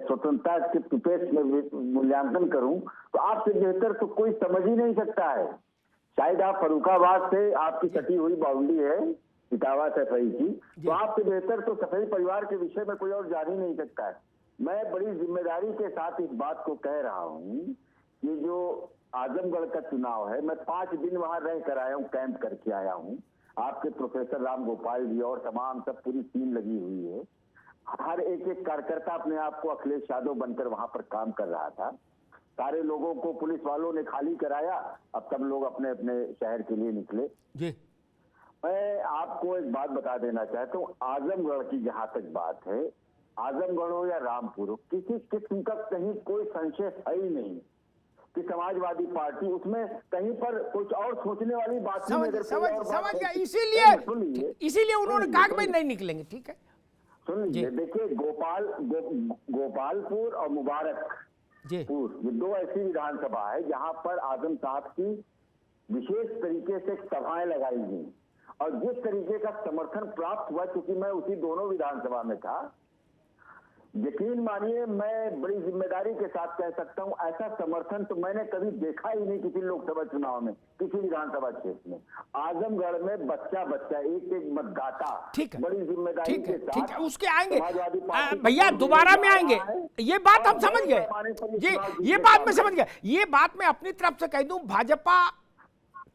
स्वतंत्रता के निष्पक्ष में मूल्यांकन करूं तो आपसे बेहतर तो कोई समझ ही नहीं सकता है। शायद आप फर्रुखाबाद से आपकी कटी हुई बाउंड्री है इटावा सफाई की, तो आपसे बेहतर तो सफाई परिवार के विषय में कोई और जान ही नहीं सकता है। मैं बड़ी जिम्मेदारी के साथ इस बात को कह रहा हूँ, ये जो आजमगढ़ का चुनाव है, मैं 5 दिन वहां रह कर आया हूँ, कैंप करके आया हूँ। आपके प्रोफेसर राम गोपाल जी और तमाम सब पूरी टीम लगी हुई है। हर एक कार्यकर्ता अपने आप को अखिलेश यादव बनकर वहां पर काम कर रहा था। सारे लोगों को पुलिस वालों ने खाली कराया, अब सब लोग अपने अपने शहर के लिए निकले जी। मैं आपको एक बात बता देना चाहता हूँ, आजमगढ़ की जहां तक बात है, आजमगढ़ हो या रामपुर हो, किसी किस्म का कहीं कोई संशय है ही नहीं कि समाजवादी पार्टी उसमें कहीं पर कुछ और सोचने वाली बात समझ गया। इसीलिए उन्होंने कहा कि भाई नहीं निकलेंगे। ठीक है, सुन लीजिए। देखिए गोपालपुर और मुबारकपुर, ये 2 ऐसी विधानसभा है जहां पर आजम साहब की विशेष तरीके से सभाएं लगाई गई और जिस तरीके का समर्थन प्राप्त हुआ, क्योंकि मैं उसी दोनों विधानसभा में था, यकीन मानिए मैं बड़ी जिम्मेदारी के साथ कह सकता हूं, ऐसा समर्थन तो मैंने कभी देखा ही नहीं किसी लोकसभा चुनाव में, किसी विधानसभा क्षेत्र में। आजमगढ़ में बच्चा एक मतदाता बड़ी जिम्मेदारी के साथ, ठीक है, उसके आएंगे भैया, दोबारा में आएंगे। ये बात हम समझ गए, ये बात मैं समझ गया। ये बात मैं अपनी तरफ से कह दूं, भाजपा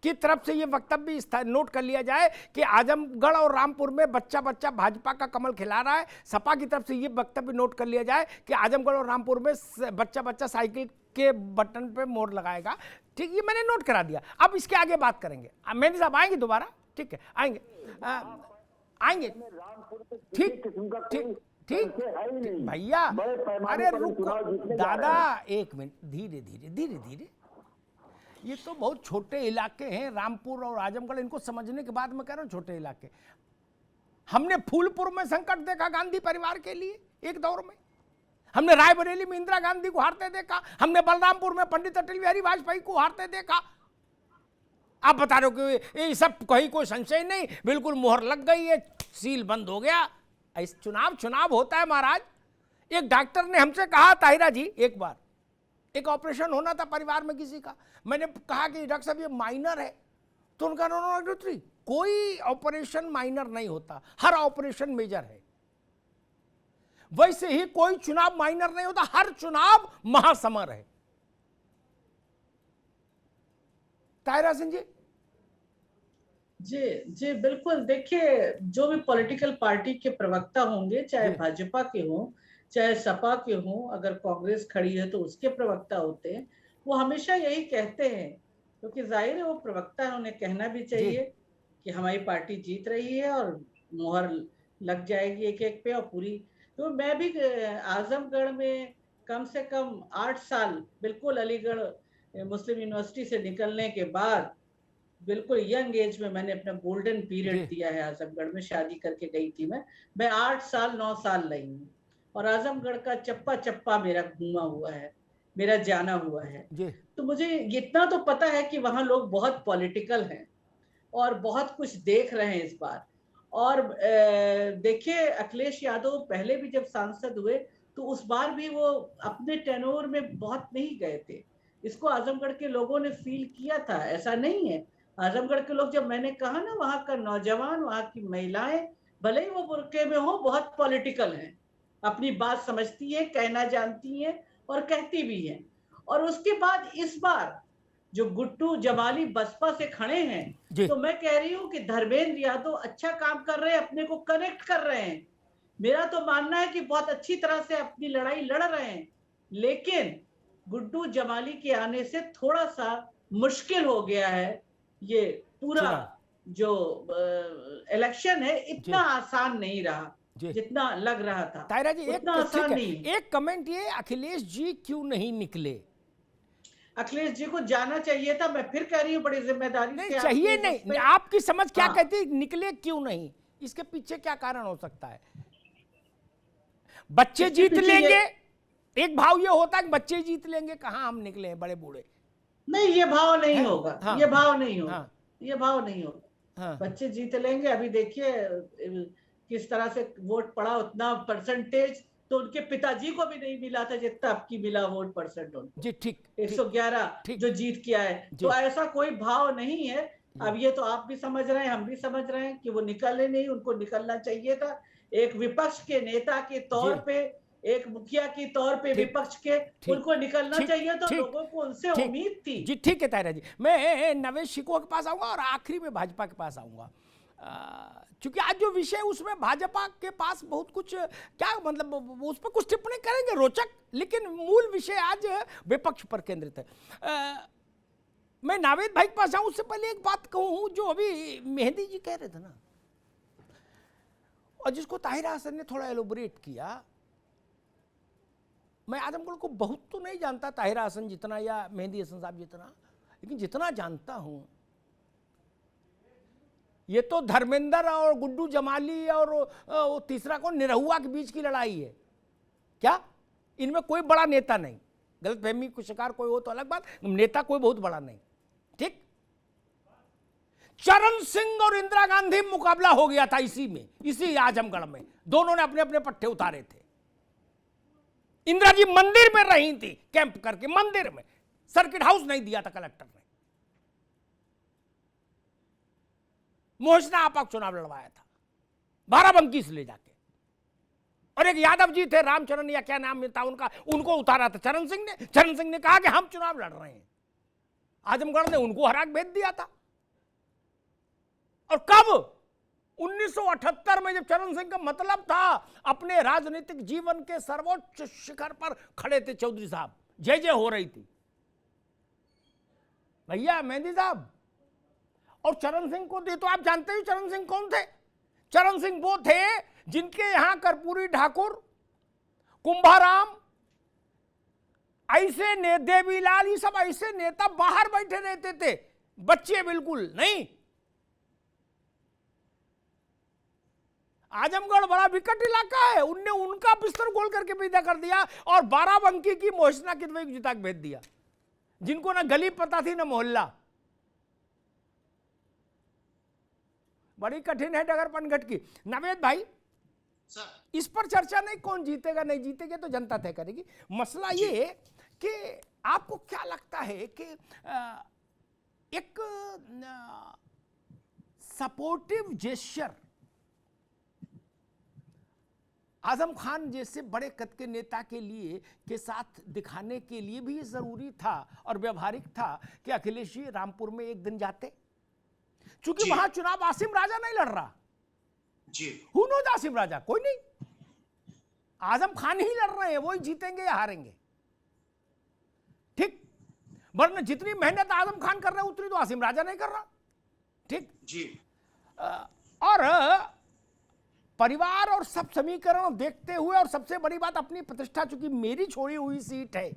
की तरफ से ये वक्तव्य नोट कर लिया जाए कि आजमगढ़ और रामपुर में बच्चा भाजपा का कमल खिला रहा है। सपा की तरफ से ये वक्तव्य नोट कर लिया जाए कि आजमगढ़ और रामपुर में बच्चा साइकिल के बटन पे मोहर लगाएगा। ठीक, ये मैंने नोट करा दिया। अब इसके आगे बात करेंगे। मेहंदी साहब आएंगे दोबारा, ठीक है, आएंगे आएंगे। ठीक भैया, अरे रुक दादा, 1 मिनट, धीरे धीरे। ये तो बहुत छोटे इलाके हैं, रामपुर और आजमगढ़, इनको समझने के बाद मैं कह रहा हूँ छोटे इलाके। हमने फूलपुर में संकट देखा गांधी परिवार के लिए एक दौर में, हमने रायबरेली में इंदिरा गांधी को हारते देखा, हमने बलरामपुर में पंडित अटल बिहारी वाजपेयी को हारते देखा। आप बता रहे हो कि ये सब कहीं कोई संशय नहीं, बिल्कुल मोहर लग गई है, सील बंद हो गया। इस चुनाव होता है महाराज। एक डॉक्टर ने हमसे कहा, ताहिरा जी, एक बार एक ऑपरेशन होना था परिवार में किसी का, मैंने कहा कि डॉक्टर साहब ये माइनर है, तो उनका नो, कोई ऑपरेशन माइनर नहीं होता, हर ऑपरेशन मेजर है। वैसे ही कोई चुनाव माइनर नहीं होता, हर चुनाव महासमर है। ताहिरा सिंह जी बिल्कुल। देखिए, जो भी पॉलिटिकल पार्टी के प्रवक्ता होंगे, चाहे भाजपा के हों चाहे सपा के हों, अगर कांग्रेस खड़ी है तो उसके प्रवक्ता होते हैं, वो हमेशा यही कहते हैं, क्योंकि जाहिर है वो प्रवक्ता है, उन्हें कहना भी चाहिए कि हमारी पार्टी जीत रही है और मोहर लग जाएगी एक पे और पूरी। तो मैं भी आजमगढ़ में कम से कम 8 साल, बिल्कुल अलीगढ़ मुस्लिम यूनिवर्सिटी से निकलने के बाद बिल्कुल यंग एज में मैंने अपना गोल्डन पीरियड दिया है आजमगढ़ में, शादी करके गई थी मैं 8 साल 9 साल रही हूँ और आजमगढ़ का चप्पा मेरा घूमा हुआ है, मेरा जाना हुआ है। तो मुझे इतना तो पता है कि वहाँ लोग बहुत पॉलिटिकल हैं और बहुत कुछ देख रहे हैं इस बार। और देखिए, अखिलेश यादव पहले भी जब सांसद हुए तो उस बार भी वो अपने टेनोर में बहुत नहीं गए थे। इसको आजमगढ़ के लोगों ने फील किया था, ऐसा नहीं है। आजमगढ़ के लोग, जब मैंने कहा ना, वहाँ का नौजवान, वहाँ की महिलाएं, भले ही वो बुर्के में हो, बहुत पॉलिटिकल हैं, अपनी बात समझती है, कहना जानती है और कहती भी है। और उसके बाद इस बार जो गुट्टू जमाली बसपा से खड़े हैं, तो मैं कह रही हूँ कि धर्मेंद्र यादव अच्छा काम कर रहे हैं, अपने को कनेक्ट कर रहे हैं। मेरा तो मानना है कि बहुत अच्छी तरह से अपनी लड़ाई लड़ रहे हैं, लेकिन गुड्डू जमाली के आने से थोड़ा सा मुश्किल हो गया है। ये पूरा जो इलेक्शन है इतना आसान नहीं रहा जितना लग रहा था। ताहिरा जी, एक कमेंट, ये अखिलेश जी क्यों नहीं निकले? अखिलेश जी को जाना चाहिए था। मैं फिर कह रही हूँ बड़ी जिम्मेदारी नहीं से चाहिए नहीं, आपकी समझ क्या हाँ। कहती, निकले क्यों नहीं, इसके पीछे क्या कारण हो सकता है? बच्चे जीत लेंगे, एक भाव ये होता है कि बच्चे जीत लेंगे, कहां हम निकले हैं बड़े बूढ़े। नहीं, ये भाव नहीं होगा। हाँ। ये भाव नहीं होगा। हाँ। ये भाव नहीं होगा। हाँ। बच्चे जीत लेंगे। अभी देखिए किस तरह से वोट पड़ा, उतना परसेंटेज तो उनके पिताजी को भी नहीं मिला था जितना आपकी मिला वोट परसेंट उनको। जी ठीक, 111 जो जीत किया है। तो ऐसा कोई भाव नहीं है। अब ये तो आप भी समझ रहे हैं, हम भी समझ रहे हैं कि वो निकले नहीं, उनको निकलना चाहिए था। एक विपक्ष के नेता के तौर पे, एक मुखिया की तौर पे विपक्ष के, उनको निकलना चाहिए तो लोगों को उनसे उम्मीद थी। जी ठीक है ताहिरा जी, मैं नवेश शिकोह के पास आऊंगा और आखिरी में भाजपा के पास आऊंगा। क्योंकि आज जो विषय उसमें भाजपा के पास बहुत कुछ, क्या मतलब उस पर कुछ टिप्पणी करेंगे रोचक, लेकिन मूल विषय आज विपक्ष पर केंद्रित है। मैं नावेद भाई के पास आऊं, उससे पहले एक बात कहूं जो अभी मेहंदी जी कह रहे थे ना, और जिसको ताहिरा हसन ने थोड़ा एलोबरेट किया। मैं आजमगढ़ को बहुत तो नहीं जानता ताहिरा हसन जितना या मेहंदी हसन साहब जितना, लेकिन जितना जानता हूं ये तो धर्मेंद्र और गुड्डू जमाली और वो तीसरा कौन, निरहुआ के बीच की लड़ाई है क्या? इनमें कोई बड़ा नेता नहीं, गलतफहमी को शिकार कोई हो तो अलग बात, नेता कोई बहुत बड़ा नहीं। ठीक, चरण सिंह और इंदिरा गांधी मुकाबला हो गया था इसी में, इसी आजमगढ़ में। दोनों ने अपने अपने पट्टे उतारे थे। इंदिरा जी मंदिर में रही थी कैंप करके, मंदिर में, सर्किट हाउस नहीं दिया था कलेक्टर ने। मोहसिना आपा चुनाव लड़वाया था बाराबंकी से ले जाके, और एक यादव जी थे, रामचरण या क्या नाम था उनका, उनको उतारा था चरण सिंह ने। चरण सिंह ने कहा कि हम चुनाव लड़ रहे हैं, आजमगढ़ ने उनको हरा के भेज दिया था। और कब? 1978 में, जब चरण सिंह का मतलब था अपने राजनीतिक जीवन के सर्वोच्च शिखर पर खड़े थे चौधरी साहब, जय जय हो रही थी भैया मेहंदी साहब। और चरण सिंह को दे तो आप जानते ही चरण सिंह कौन थे। चरण सिंह वो थे जिनके यहां कर्पूरी ठाकुर, कुंभाराम, ऐसे ने देवीलाल, ये सब ऐसे नेता बाहर बैठे रहते थे, बच्चे बिल्कुल नहीं। आजमगढ़ बड़ा विकट इलाका है, उनने उनका बिस्तर गोल करके पैदा कर दिया और बाराबंकी की मोहसिना किदवई को जिता के भेज दिया, जिनको ना गली पता थी ना मोहल्ला। बड़ी कठिन है डगर पनघट की। नवेद भाई इस पर चर्चा नहीं, कौन जीतेगा नहीं जीतेगा तो जनता तय करेगी। मसला ये कि आपको क्या लगता है कि एक सपोर्टिव जेस्चर आजम खान जैसे बड़े कद के नेता के लिए के साथ दिखाने के लिए भी जरूरी था और व्यवहारिक था कि अखिलेश जी रामपुर में एक दिन जाते, क्योंकि वहां चुनाव आसिम राजा नहीं लड़ रहा जी। हु नोज आसिम राजा, कोई नहीं, आजम खान ही लड़ रहे हैं, वही जीतेंगे या हारेंगे। ठीक, वरना जितनी मेहनत आजम खान कर रहे हैं उतनी तो आसिम राजा नहीं कर रहा। ठीक जी। और परिवार और सब समीकरण देखते हुए, और सबसे बड़ी बात अपनी प्रतिष्ठा, चूंकि मेरी छोड़ी हुई सीट है,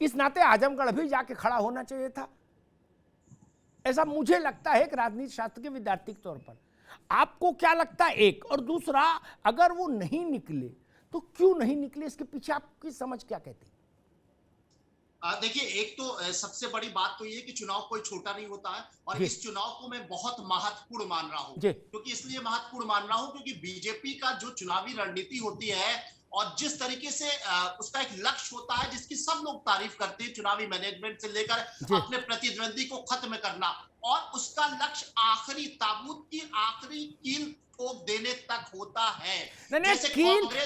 इस नाते आजमगढ़ भी जाके खड़ा होना चाहिए था, ऐसा मुझे लगता है एक राजनीति शास्त्र के विद्यार्थी के तौर पर। आपको क्या लगता है? एक, और दूसरा, अगर वो नहीं निकले तो क्यों नहीं निकले, इसके पीछे आपकी समझ क्या कहती है? देखिए, एक तो सबसे बड़ी बात तो ये कि चुनाव कोई छोटा नहीं होता है, और इस चुनाव को मैं बहुत महत्वपूर्ण मान रहा हूं। क्योंकि इसलिए महत्वपूर्ण मान रहा हूं क्योंकि बीजेपी का जो चुनावी रणनीति होती है और जिस तरीके से उसका एक लक्ष्य होता है, जिसकी सब लोग तारीफ करते हैं, चुनावी मैनेजमेंट से लेकर अपने प्रतिद्वंदी को खत्म करना, और उसका लक्ष्य आखिरी ताबूत की आखिरी कील ठोक देने तक होता है। जैसे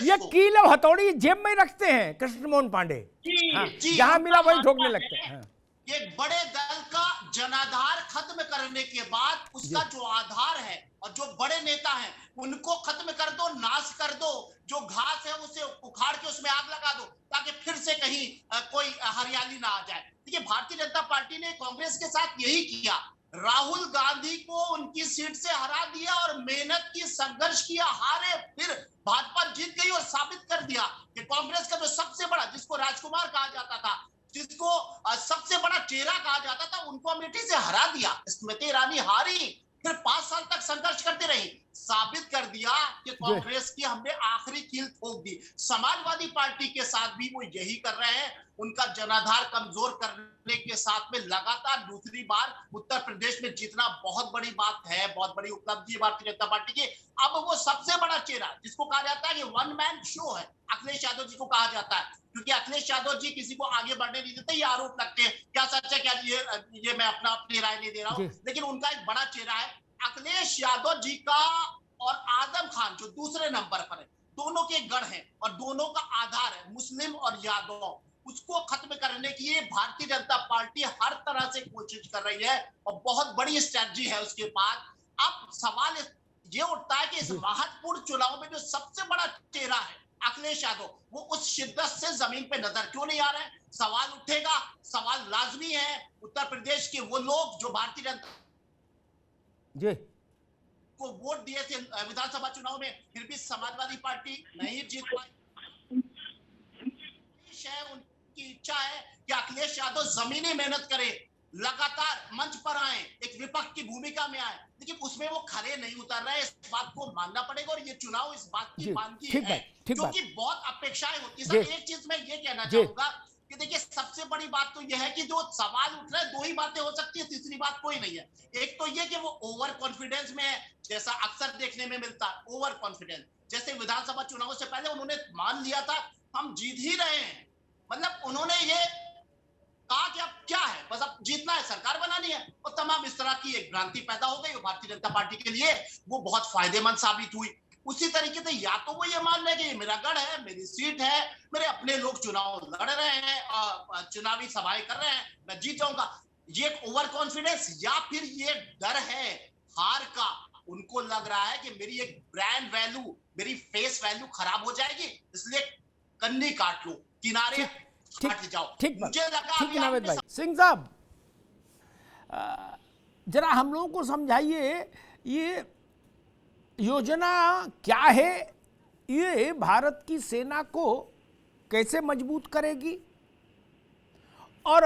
ये कील और हथौड़ी जेब में रखते हैं कृष्ण मोहन पांडे, जहां मिला वही ठोकने लगते हैं। ये बड़े दल का जनाधार खत्म करने के बाद उसका जो आधार है और जो बड़े नेता हैं उनको खत्म कर दो, नाश कर दो, जो घास है उसे उखाड़ के उसमें आग लगा दो, ताकि फिर से कहीं कोई हरियाली ना आ जाए। देखिए, भारतीय जनता पार्टी ने कांग्रेस के साथ यही किया, राहुल गांधी को उनकी सीट से हरा दिया और मेहनत की, संघर्ष किया, हारे, फिर भाजपा जीत गई और साबित कर दिया कि कांग्रेस का जो सबसे बड़ा, जिसको राजकुमार कहा जाता था, जिसको सबसे बड़ा चेहरा कहा जाता था, उनको अमेठी से हरा दिया। स्मृति ईरानी हारी, फिर 5 साल तक संघर्ष करती रही, साबित कर दिया कि कांग्रेस की हमने आखिरी कील ठोक दी। समाजवादी पार्टी के साथ भी वो यही कर रहे हैं, उनका जनाधार कमजोर करने के साथ में लगातार दूसरी बार उत्तर प्रदेश में जीतना बहुत बड़ी बात है, बहुत बड़ी उपलब्धि है भारतीय जनता पार्टी की। अब वो सबसे बड़ा चेहरा, जिसको कहा जाता है कि वन मैन शो है, अखिलेश यादव जी को कहा जाता है, क्योंकि अखिलेश यादव जी किसी को आगे बढ़ने नहीं देते। ये आरोप लगते हैं, क्या सच है क्या ये मैं अपनी राय नहीं दे रहा हूं, लेकिन उनका एक बड़ा चेहरा है अखिलेश यादव जी का और आजम खान जो दूसरे नंबर पर है, दोनों के गढ़ हैं और दोनों का आधार है मुस्लिम और यादव। उसको खत्म करने की ये भारतीय जनता पार्टी हर तरह से कोशिश कर रही है और बहुत बड़ी स्ट्रेटजी है उसके पास। अब सवाल ये उठता है कि इस महत्वपूर्ण चुनाव में जो सबसे बड़ा चेहरा है अखिलेश यादव, वो उस शिद्दत से जमीन पे नजर क्यों नहीं आ रहे हैं? सवाल उठेगा, सवाल लाजमी है। उत्तर प्रदेश के वो लोग जो भारतीय जनता को वोट दिए थे विधानसभा चुनाव में, फिर भी समाजवादी पार्टी नहीं जीत पाई है। उनकी इच्छा है कि अखिलेश यादव जमीनी मेहनत करे, लगातार मंच पर आए, एक विपक्ष की भूमिका में आए, लेकिन उसमें वो खरे नहीं उतर रहे। इस बात को मानना पड़ेगा और ये चुनाव इस बात की मानती है, क्योंकि बहुत अपेक्षाएं होती है। एक चीज मैं ये कहना चाहूंगा कि देखिए, सबसे बड़ी बात तो यह है कि जो सवाल उठ रहे हैं, दो ही बातें हो सकती है, तीसरी बात कोई नहीं है। एक तो ये कि वो ओवर कॉन्फिडेंस में है, जैसा अक्सर देखने में मिलता है, ओवर कॉन्फिडेंस। जैसे विधानसभा चुनाव से पहले उन्होंने मान लिया था हम जीत ही रहे हैं, मतलब उन्होंने ये कहा कि अब क्या है, बस अब जीतना है, सरकार बनानी है, और तमाम इस तरह की एक भ्रांति पैदा हो गई भारतीय जनता पार्टी के लिए। वो बहुत फायदेमंद साबित हुई। उसी तरीके से या तो वो ये मान ले कि ये मेरा गढ़ है, मेरी सीट है, मेरे अपने लोग चुनाव लड़ रहे हैं, चुनावी सभाएं कर रहे हैं, मैं जीत जाऊंगा, ये एक ओवर कॉन्फिडेंस, या फिर ये डर है हार का। उनको लग रहा है कि मेरी एक ब्रांड वैल्यू, मेरी फेस वैल्यू खराब हो जाएगी, इसलिए कन्नी काट लो, किनारे हट जाओ। मुझे लगा नावेद भाई सिंह साहब, जरा हम लोगों को समझाइए ये योजना क्या है, ये भारत की सेना को कैसे मजबूत करेगी, और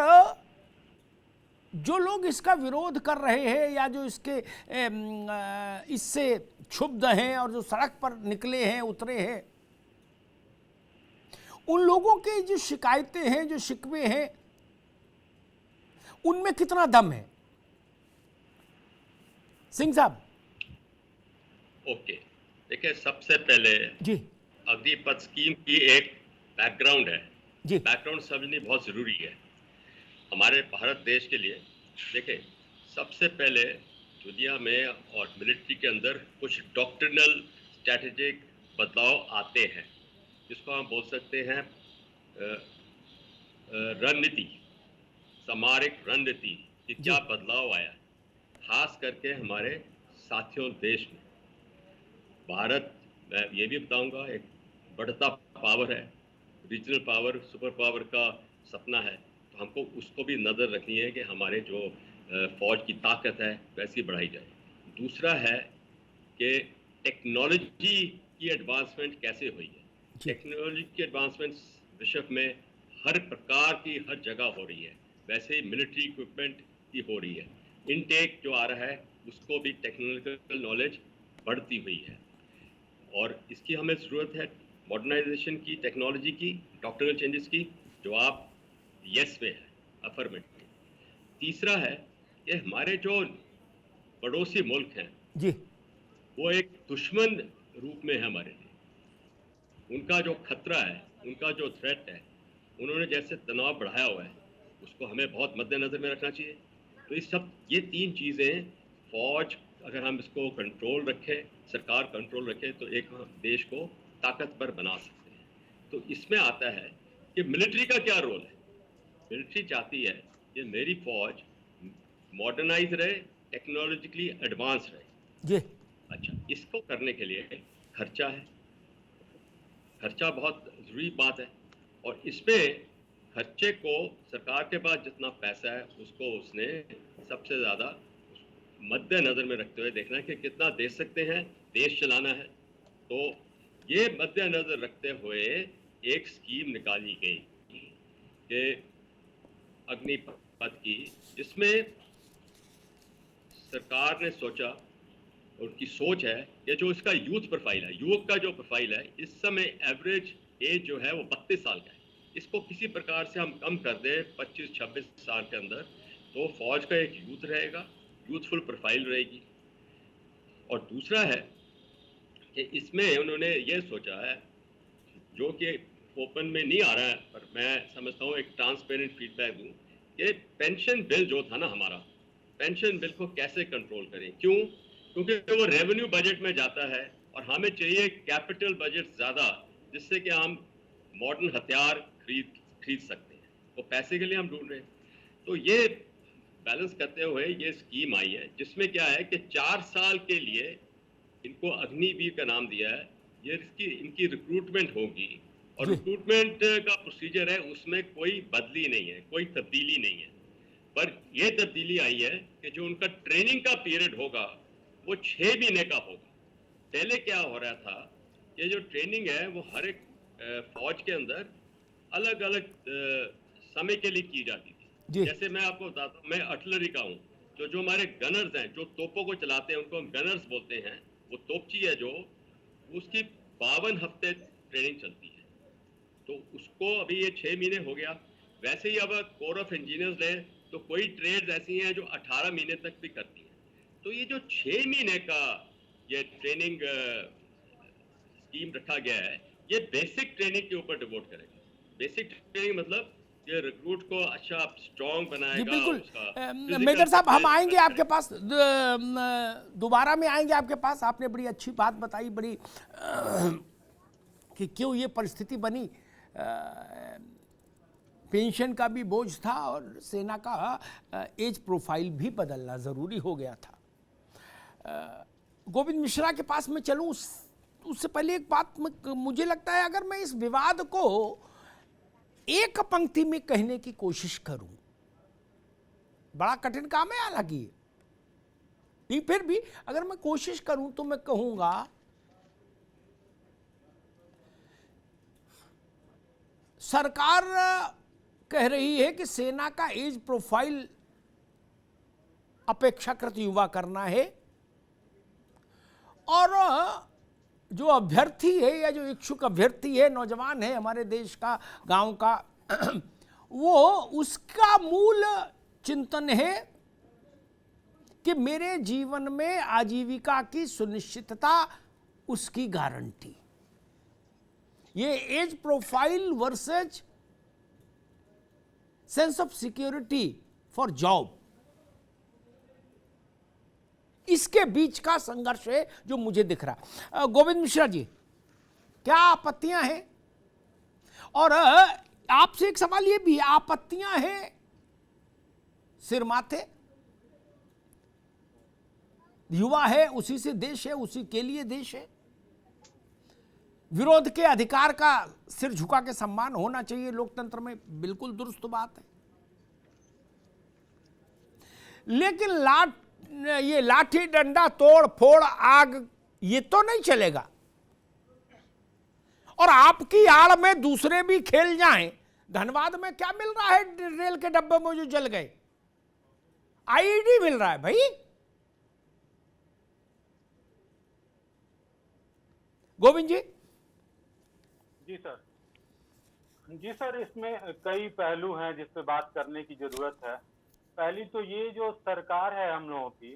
जो लोग इसका विरोध कर रहे हैं या जो इससे क्षुब्ध हैं और जो सड़क पर निकले हैं, उतरे हैं, उन लोगों के जो शिकायतें हैं, जो शिकवे हैं, उनमें कितना दम है? सिंह साहब। ओके, देखिए, सबसे पहले जी अग्निपथ स्कीम की एक बैकग्राउंड है जी, बैकग्राउंड समझनी बहुत जरूरी है हमारे भारत देश के लिए। देखिए, सबसे पहले दुनिया में और मिलिट्री के अंदर कुछ डॉक्ट्रिनल स्ट्रैटेजिक बदलाव आते हैं, जिसको हम बोल सकते हैं रणनीति, सामरिक रणनीति कि क्या बदलाव आया, खास करके हमारे साथियों देश में। भारत, मैं ये भी बताऊंगा, एक बढ़ता पावर है, रीजनल पावर, सुपर पावर का सपना है, तो हमको उसको भी नज़र रखनी है कि हमारे जो फौज की ताकत है वैसी बढ़ाई जाए। दूसरा है कि टेक्नोलॉजी की एडवांसमेंट कैसे हुई है। टेक्नोलॉजी की एडवांसमेंट विश्व में हर प्रकार की हर जगह हो रही है, वैसे ही मिलिट्री इक्विपमेंट की हो रही है। इनटेक जो आ रहा है उसको भी टेक्नोलॉजिकल नॉलेज बढ़ती हुई है, और इसकी हमें ज़रूरत है मॉडर्नाइजेशन की, टेक्नोलॉजी की, डॉक्टरल चेंजेस की। जवाब यस में है, अफर्मेटिव। तीसरा है कि हमारे जो पड़ोसी मुल्क हैं जी, वो एक दुश्मन रूप में है हमारे लिए। उनका जो खतरा है, उनका जो थ्रेट है, उन्होंने जैसे तनाव बढ़ाया हुआ है, उसको हमें बहुत मद्देनजर में रखना चाहिए। तो ये तीन चीज़ें, फौज अगर हम इसको कंट्रोल रखें, सरकार कंट्रोल रखे, तो एक देश को ताकतवर बना सकते हैं। तो इसमें आता है कि मिलिट्री का क्या रोल है। मिलिट्री चाहती है कि मेरी फौज मॉडर्नाइज रहे, टेक्नोलॉजिकली एडवांस रहे जी। अच्छा, इसको करने के लिए खर्चा है, खर्चा बहुत ज़रूरी बात है, और इसमें खर्चे को सरकार के पास जितना पैसा है उसको उसने सबसे ज़्यादा मद्देनज़र में रखते हुए देखना है कि कितना दे सकते हैं, देश चलाना है। तो ये मद्देनज़र रखते हुए एक स्कीम निकाली गई कि अग्निपथ की, जिसमें सरकार ने सोचा, उनकी सोच है कि जो इसका यूथ प्रोफाइल है, युवक का जो प्रोफाइल है, इस समय एवरेज एज जो है वो 32 साल का है, इसको किसी प्रकार से हम कम कर दें 25-26 साल के अंदर, तो फौज का एक यूथ रहेगा, यूथफुल प्रोफाइल रहेगी। और दूसरा है कि इसमें उन्होंने ये सोचा है, जो कि ओपन में नहीं आ रहा है, पर मैं समझता हूँ एक ट्रांसपेरेंट फीडबैक दूँ, कि पेंशन बिल जो था ना हमारा, पेंशन बिल को कैसे कंट्रोल करें। क्यों? क्योंकि वो रेवेन्यू बजट में जाता है और हमें चाहिए कैपिटल बजट ज़्यादा, जिससे कि हम मॉडर्न हथियार खरीद सकते हैं। वो पैसे के लिए हम ढूंढ रहे हैं। तो ये बैलेंस करते हुए ये स्कीम आई है, जिसमें क्या है कि 4 साल के लिए इनको अग्निवीर का नाम दिया है। ये इनकी रिक्रूटमेंट होगी और रिक्रूटमेंट का प्रोसीजर है, उसमें कोई बदली नहीं है, कोई तब्दीली नहीं है। पर ये तब्दीली आई है कि जो उनका ट्रेनिंग का पीरियड होगा वो 6 महीने का होगा। पहले क्या हो रहा था, ये जो ट्रेनिंग है वो हर एक फौज के अंदर अलग अलग समय के लिए की जाती थी। जैसे मैं आपको बताता हूँ, मैं आर्टिलरी का हूँ, तो जो हमारे गनर्स हैं, जो तोपों को चलाते हैं, उनको हम गनर्स बोलते हैं। वो तोपची है जो, उसकी 52 हफ्ते ट्रेनिंग चलती है, तो उसको अभी ये 6 महीने हो गया। वैसे ही अब कोर ऑफ इंजीनियर्स ले तो कोई ट्रेड्स ऐसी हैं जो 18 महीने तक भी करती हैं। तो ये जो 6 महीने का ये ट्रेनिंग स्कीम रखा गया है, ये बेसिक ट्रेनिंग के ऊपर डिवोट करेगा। बेसिक ट्रेनिंग मतलब ये रिक्रूट को अच्छा स्ट्रॉन्ग बनाएगा। बिल्कुल मेजर साहब, हम आएंगे आपके पास, दोबारा में आएंगे आपके पास। आपने बड़ी अच्छी बात बताई, बड़ी कि क्यों ये परिस्थिति बनी। पेंशन का भी बोझ था और सेना का एज प्रोफाइल भी बदलना ज़रूरी हो गया था। गोविंद मिश्रा के पास मैं चलूँ उससे पहले एक बात मुझे लगता है, अगर मैं इस विवाद को एक पंक्ति में कहने की कोशिश करूं, बड़ा कठिन काम है हालांकि, नहीं फिर भी अगर मैं कोशिश करूं तो मैं कहूंगा सरकार कह रही है कि सेना का एज प्रोफाइल अपेक्षाकृत युवा करना है, और जो अभ्यर्थी है या जो इच्छुक अभ्यर्थी है, नौजवान है हमारे देश का, गांव का, वो उसका मूल चिंतन है कि मेरे जीवन में आजीविका की सुनिश्चितता, उसकी गारंटी। ये age profile versus sense of security for job, इसके बीच का संघर्ष है जो मुझे दिख रहा। गोविंद मिश्रा जी, क्या आपत्तियां हैं? और आपसे एक सवाल ये भी, आपत्तियां हैं सिर माथे, युवा है, उसी से देश है, उसी के लिए देश है, विरोध के अधिकार का सिर झुका के सम्मान होना चाहिए लोकतंत्र में, बिल्कुल दुरुस्त बात है। लेकिन ये लाठी डंडा तोड़ फोड़ आग, ये तो नहीं चलेगा। और आपकी आड़ में दूसरे भी खेल जाएं। धनबाद में क्या मिल रहा है रेल के डब्बे में जो जल गए? आईईडी मिल रहा है भाई। गोविंद जी। जी सर, इसमें कई पहलू हैं जिस पे बात करने की जरूरत है। पहली तो ये जो सरकार है हम लोगों की,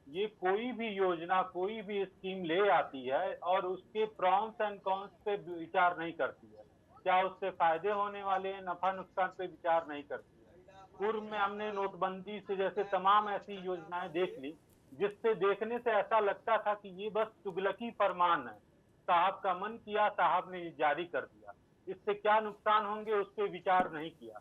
ये कोई भी योजना, कोई भी स्कीम ले आती है और उसके प्रॉन्स एंड कॉन्स पे विचार नहीं करती है। क्या उससे फायदे होने वाले हैं, नफा नुकसान पे विचार नहीं करती है। पूर्व में हमने नोटबंदी से जैसे तमाम ऐसी योजनाएं देख ली, जिससे देखने से ऐसा लगता था कि ये बस तुगलकी फरमान है, साहब का मन किया, साहब ने जारी कर दिया, इससे क्या नुकसान होंगे उस पर विचार नहीं किया।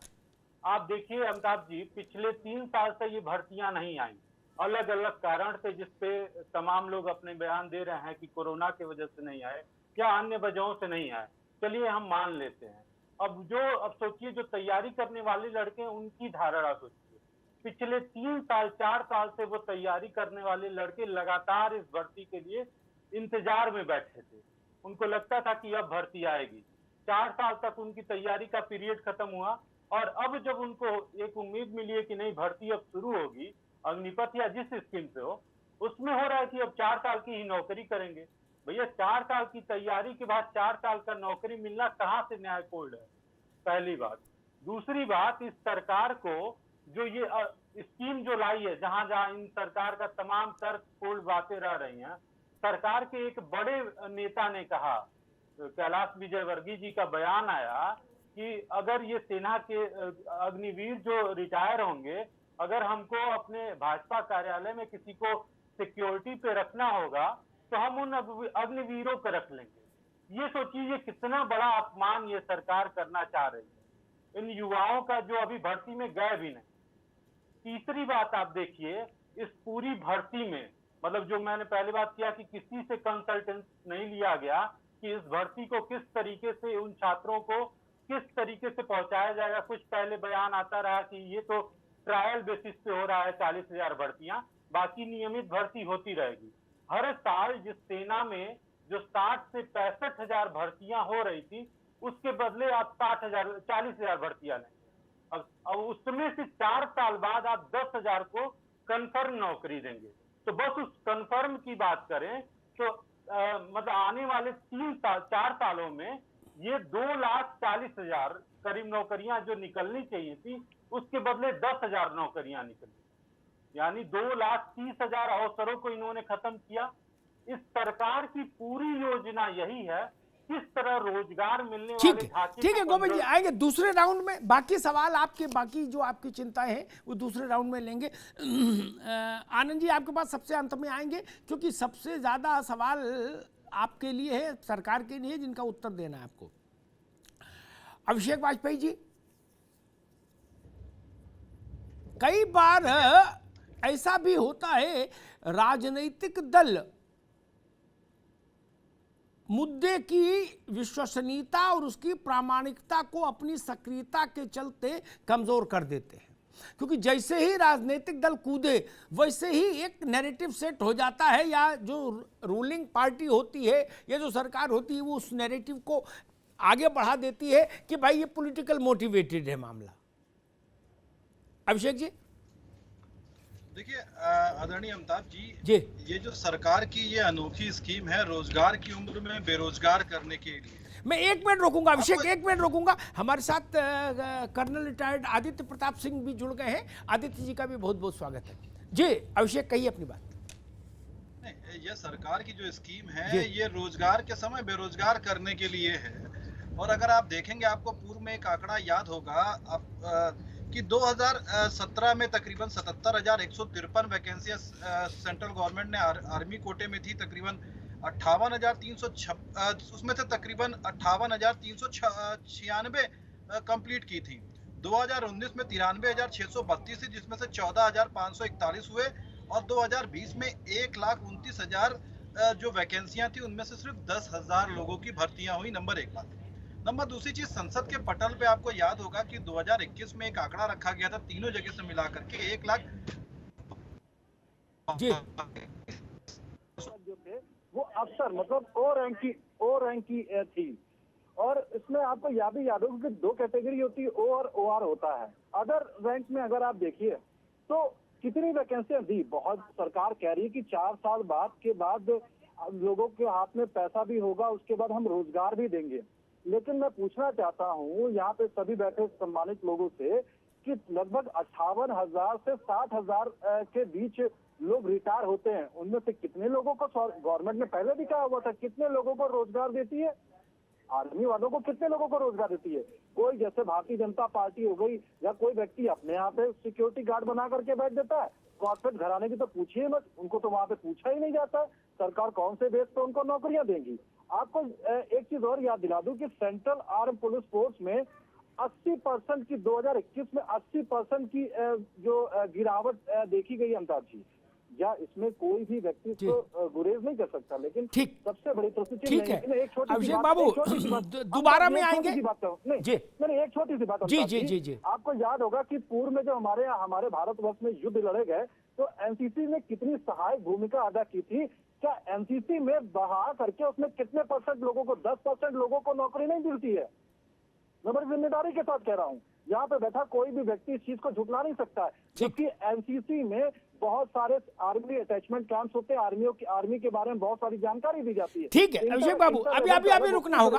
आप देखिए अमिताभ जी, पिछले 3 साल से ये भर्तियां नहीं आई, अलग अलग कारण से, जिसपे तमाम लोग अपने बयान दे रहे हैं कि कोरोना की वजह से नहीं आए, क्या अन्य वजहों से नहीं आए, चलिए हम मान लेते हैं। अब सोचिए जो तैयारी करने वाले लड़के हैं उनकी धारणा सोचिए। पिछले 3 साल 4 साल से वो तैयारी करने वाले लड़के लगातार इस भर्ती के लिए इंतजार में बैठे थे। उनको लगता था कि अब भर्ती आएगी। 4 साल तक उनकी तैयारी का पीरियड खत्म हुआ, और अब जब उनको एक उम्मीद मिली है कि नहीं भर्ती अब शुरू होगी अग्निपथ या जिस स्कीम से हो, उसमें हो रहा है कि अब 4 साल की ही नौकरी करेंगे। भैया 4 साल की तैयारी के बाद 4 साल का नौकरी मिलना कहाँ से न्यायपूर्ण है, पहली बात। दूसरी बात, इस सरकार को जो ये स्कीम जो लाई है, जहां जहां इन सरकार का तमाम तर्कपूर्ण बातें रह रही हैं, सरकार के एक बड़े नेता ने कहा, कैलाश विजयवर्गीय जी का बयान आया कि अगर ये सेना के अग्निवीर जो रिटायर होंगे, अगर हमको अपने भाजपा कार्यालय में किसी को सिक्योरिटी पे रखना होगा तो हम उन अग्निवीरों पे रख लेंगे। ये सोचिए ये कितना बड़ा अपमान ये सरकार करना चाह रही है इन युवाओं का जो अभी भर्ती में गए भी नहीं। तीसरी बात आप देखिए, इस पूरी भर्ती में मतलब जो मैंने पहले बात किया कि किसी से कंसल्टेंस नहीं लिया गया कि इस भर्ती को किस तरीके से उन छात्रों को किस तरीके से पहुंचाया जाएगा। कुछ पहले बयान आता रहा कि ये तो ट्रायल बेसिस पे हो रहा है 40,000 भर्तियां, बाकी नियमित भर्ती होती रहेगी। हर साल जिस सेना में जो 60 से 65,000 भर्तियां हो रही थी, उसके बदले आप 40,000 भर्तियां लें। अब उसमें से 4 साल बाद आप 10,000 को कंफर्म नौकरी देंगे। तो बस उस कंफर्म की बात करें तो मतलब आने वाले 4 सालों में ये 2,40,000 करीब नौकरियां जो निकलनी चाहिए थी, उसके बदले 10,000 नौकरियां निकली, यानी 2,30,000 अवसरों को इन्होंने खत्म किया। इस सरकार की पूरी योजना यही है किस तरह रोजगार मिलने वाले। ठीक है गोविंद जी, आएंगे दूसरे राउंड में। बाकी सवाल आपके, बाकी जो आपकी चिंताएं हैं वो दूसरे राउंड में लेंगे। आनंद जी आपके पास सबसे अंत में आएंगे, क्योंकि सबसे ज्यादा सवाल आपके लिए है, सरकार के लिए, जिनका उत्तर देना है आपको। अभिषेक वाजपेयी जी, कई बार ऐसा भी होता है राजनीतिक दल मुद्दे की विश्वसनीयता और उसकी प्रामाणिकता को अपनी सक्रियता के चलते कमजोर कर देते हैं, क्योंकि जैसे ही राजनीतिक दल कूदे वैसे ही एक नैरेटिव सेट हो जाता है, या जो रूलिंग पार्टी होती है या जो सरकार होती है वो उस नैरेटिव को आगे बढ़ा देती है कि भाई ये पॉलिटिकल मोटिवेटेड है मामला। अभिषेक जी। देखिए आदरणीय अमिताभ जी, ये जो सरकार की ये अनोखी स्कीम है रोजगार की उम्र में बेरोजगार करने के लिए, मैं 1 मिनट रोकूंगा अभिषेक, 1 मिनट रोकूंगा। हमारे साथ कर्नल रिटायर्ड आदित्य प्रताप सिंह भी जुड़ गए हैं। आदित्य जी का भी बहुत बहुत स्वागत है जी। अभिषेक कहिए अपनी बात। ये सरकार की जो स्कीम है ये रोजगार के समय बेरोजगार करने के लिए है। और अगर आप देखेंगे, आपको पूर्व में एक आंकड़ा याद होगा कि 2017 में तकरीबन 77,153 वैकेंसियां सेंट्रल गवर्नमेंट ने आर्मी कोटे में थी, तकरीबन 58,396 उसमें से तकरीबन 58,396 कंप्लीट की थी। 2019 में 93,632 थी, जिसमें से 14,541 हुए, और 2020 में 1,29,000 जो वैकेंसियां थी उनमें से सिर्फ 10,000 लोगों की भर्तियां हुई। नंबर 1 बात। नंबर दूसरी चीज, संसद के पटल पे आपको याद होगा कि 2021 में एक आंकड़ा रखा गया था तीनों जगह से मिलाकर के 1 लाख जो थे वो अफसर मतलब ओ रैंक की थी। और इसमें आपको यह भी याद होगा कि 2 कैटेगरी होती है, ओ और OR होता है। अदर रैंक में अगर आप देखिए तो कितनी वैकेंसियां दी। बहुत सरकार कह रही है कि 4 साल के बाद लोगों के हाथ में पैसा भी होगा, उसके बाद हम रोजगार भी देंगे। लेकिन मैं पूछना चाहता हूँ यहाँ पे सभी बैठे सम्मानित लोगों से कि लगभग 58,000 से 60,000 के बीच लोग रिटायर होते हैं, उनमें से कितने लोगों को गवर्नमेंट ने पहले भी कहा हुआ था कितने लोगों को रोजगार देती है, आर्मी वालों को कितने लोगों को रोजगार देती है। कोई जैसे भारतीय जनता पार्टी हो गई या कोई व्यक्ति अपने यहाँ पे सिक्योरिटी गार्ड बना करके बैठ देता है, कॉर्पोरेट घराने की तो पूछिए मत, उनको तो वहां पे पूछा ही नहीं जाता। सरकार कौन से बेस पे उनको नौकरियां देंगी। आपको एक चीज और याद दिला दूं कि सेंट्रल आर्म पुलिस फोर्स में 80% की 2021 में 80% की जो गिरावट देखी गई अमिताभ जी, या इसमें कोई भी व्यक्ति तो गुरेज नहीं कर सकता। लेकिन सबसे बड़ी प्रस्तुति एक छोटी बाबू दोबारा में आएंगे। मैंने एक छोटी सी बात जी। आपको याद होगा कि पूर्व में जो हमारे भारतवर्ष में युद्ध लड़े गए तो एनसीसी ने कितनी सहायक भूमिका अदा की थी। क्या एनसीसी में बढ़ा करके उसमें कितने % लोगों को 10% लोगों को नौकरी नहीं मिलती है। मैं बड़ी जिम्मेदारी के साथ कह रहा हूँ यहाँ पे बैठा कोई भी व्यक्ति इस चीज को झुटला नहीं सकता है, क्योंकि एनसीसी में बहुत सारे आर्मी अटैचमेंट कैंप्स होते हैं, आर्मी के बारे में बहुत सारी जानकारी दी जाती है। ठीक है अभिषेक बाबू, अभी रुकना होगा।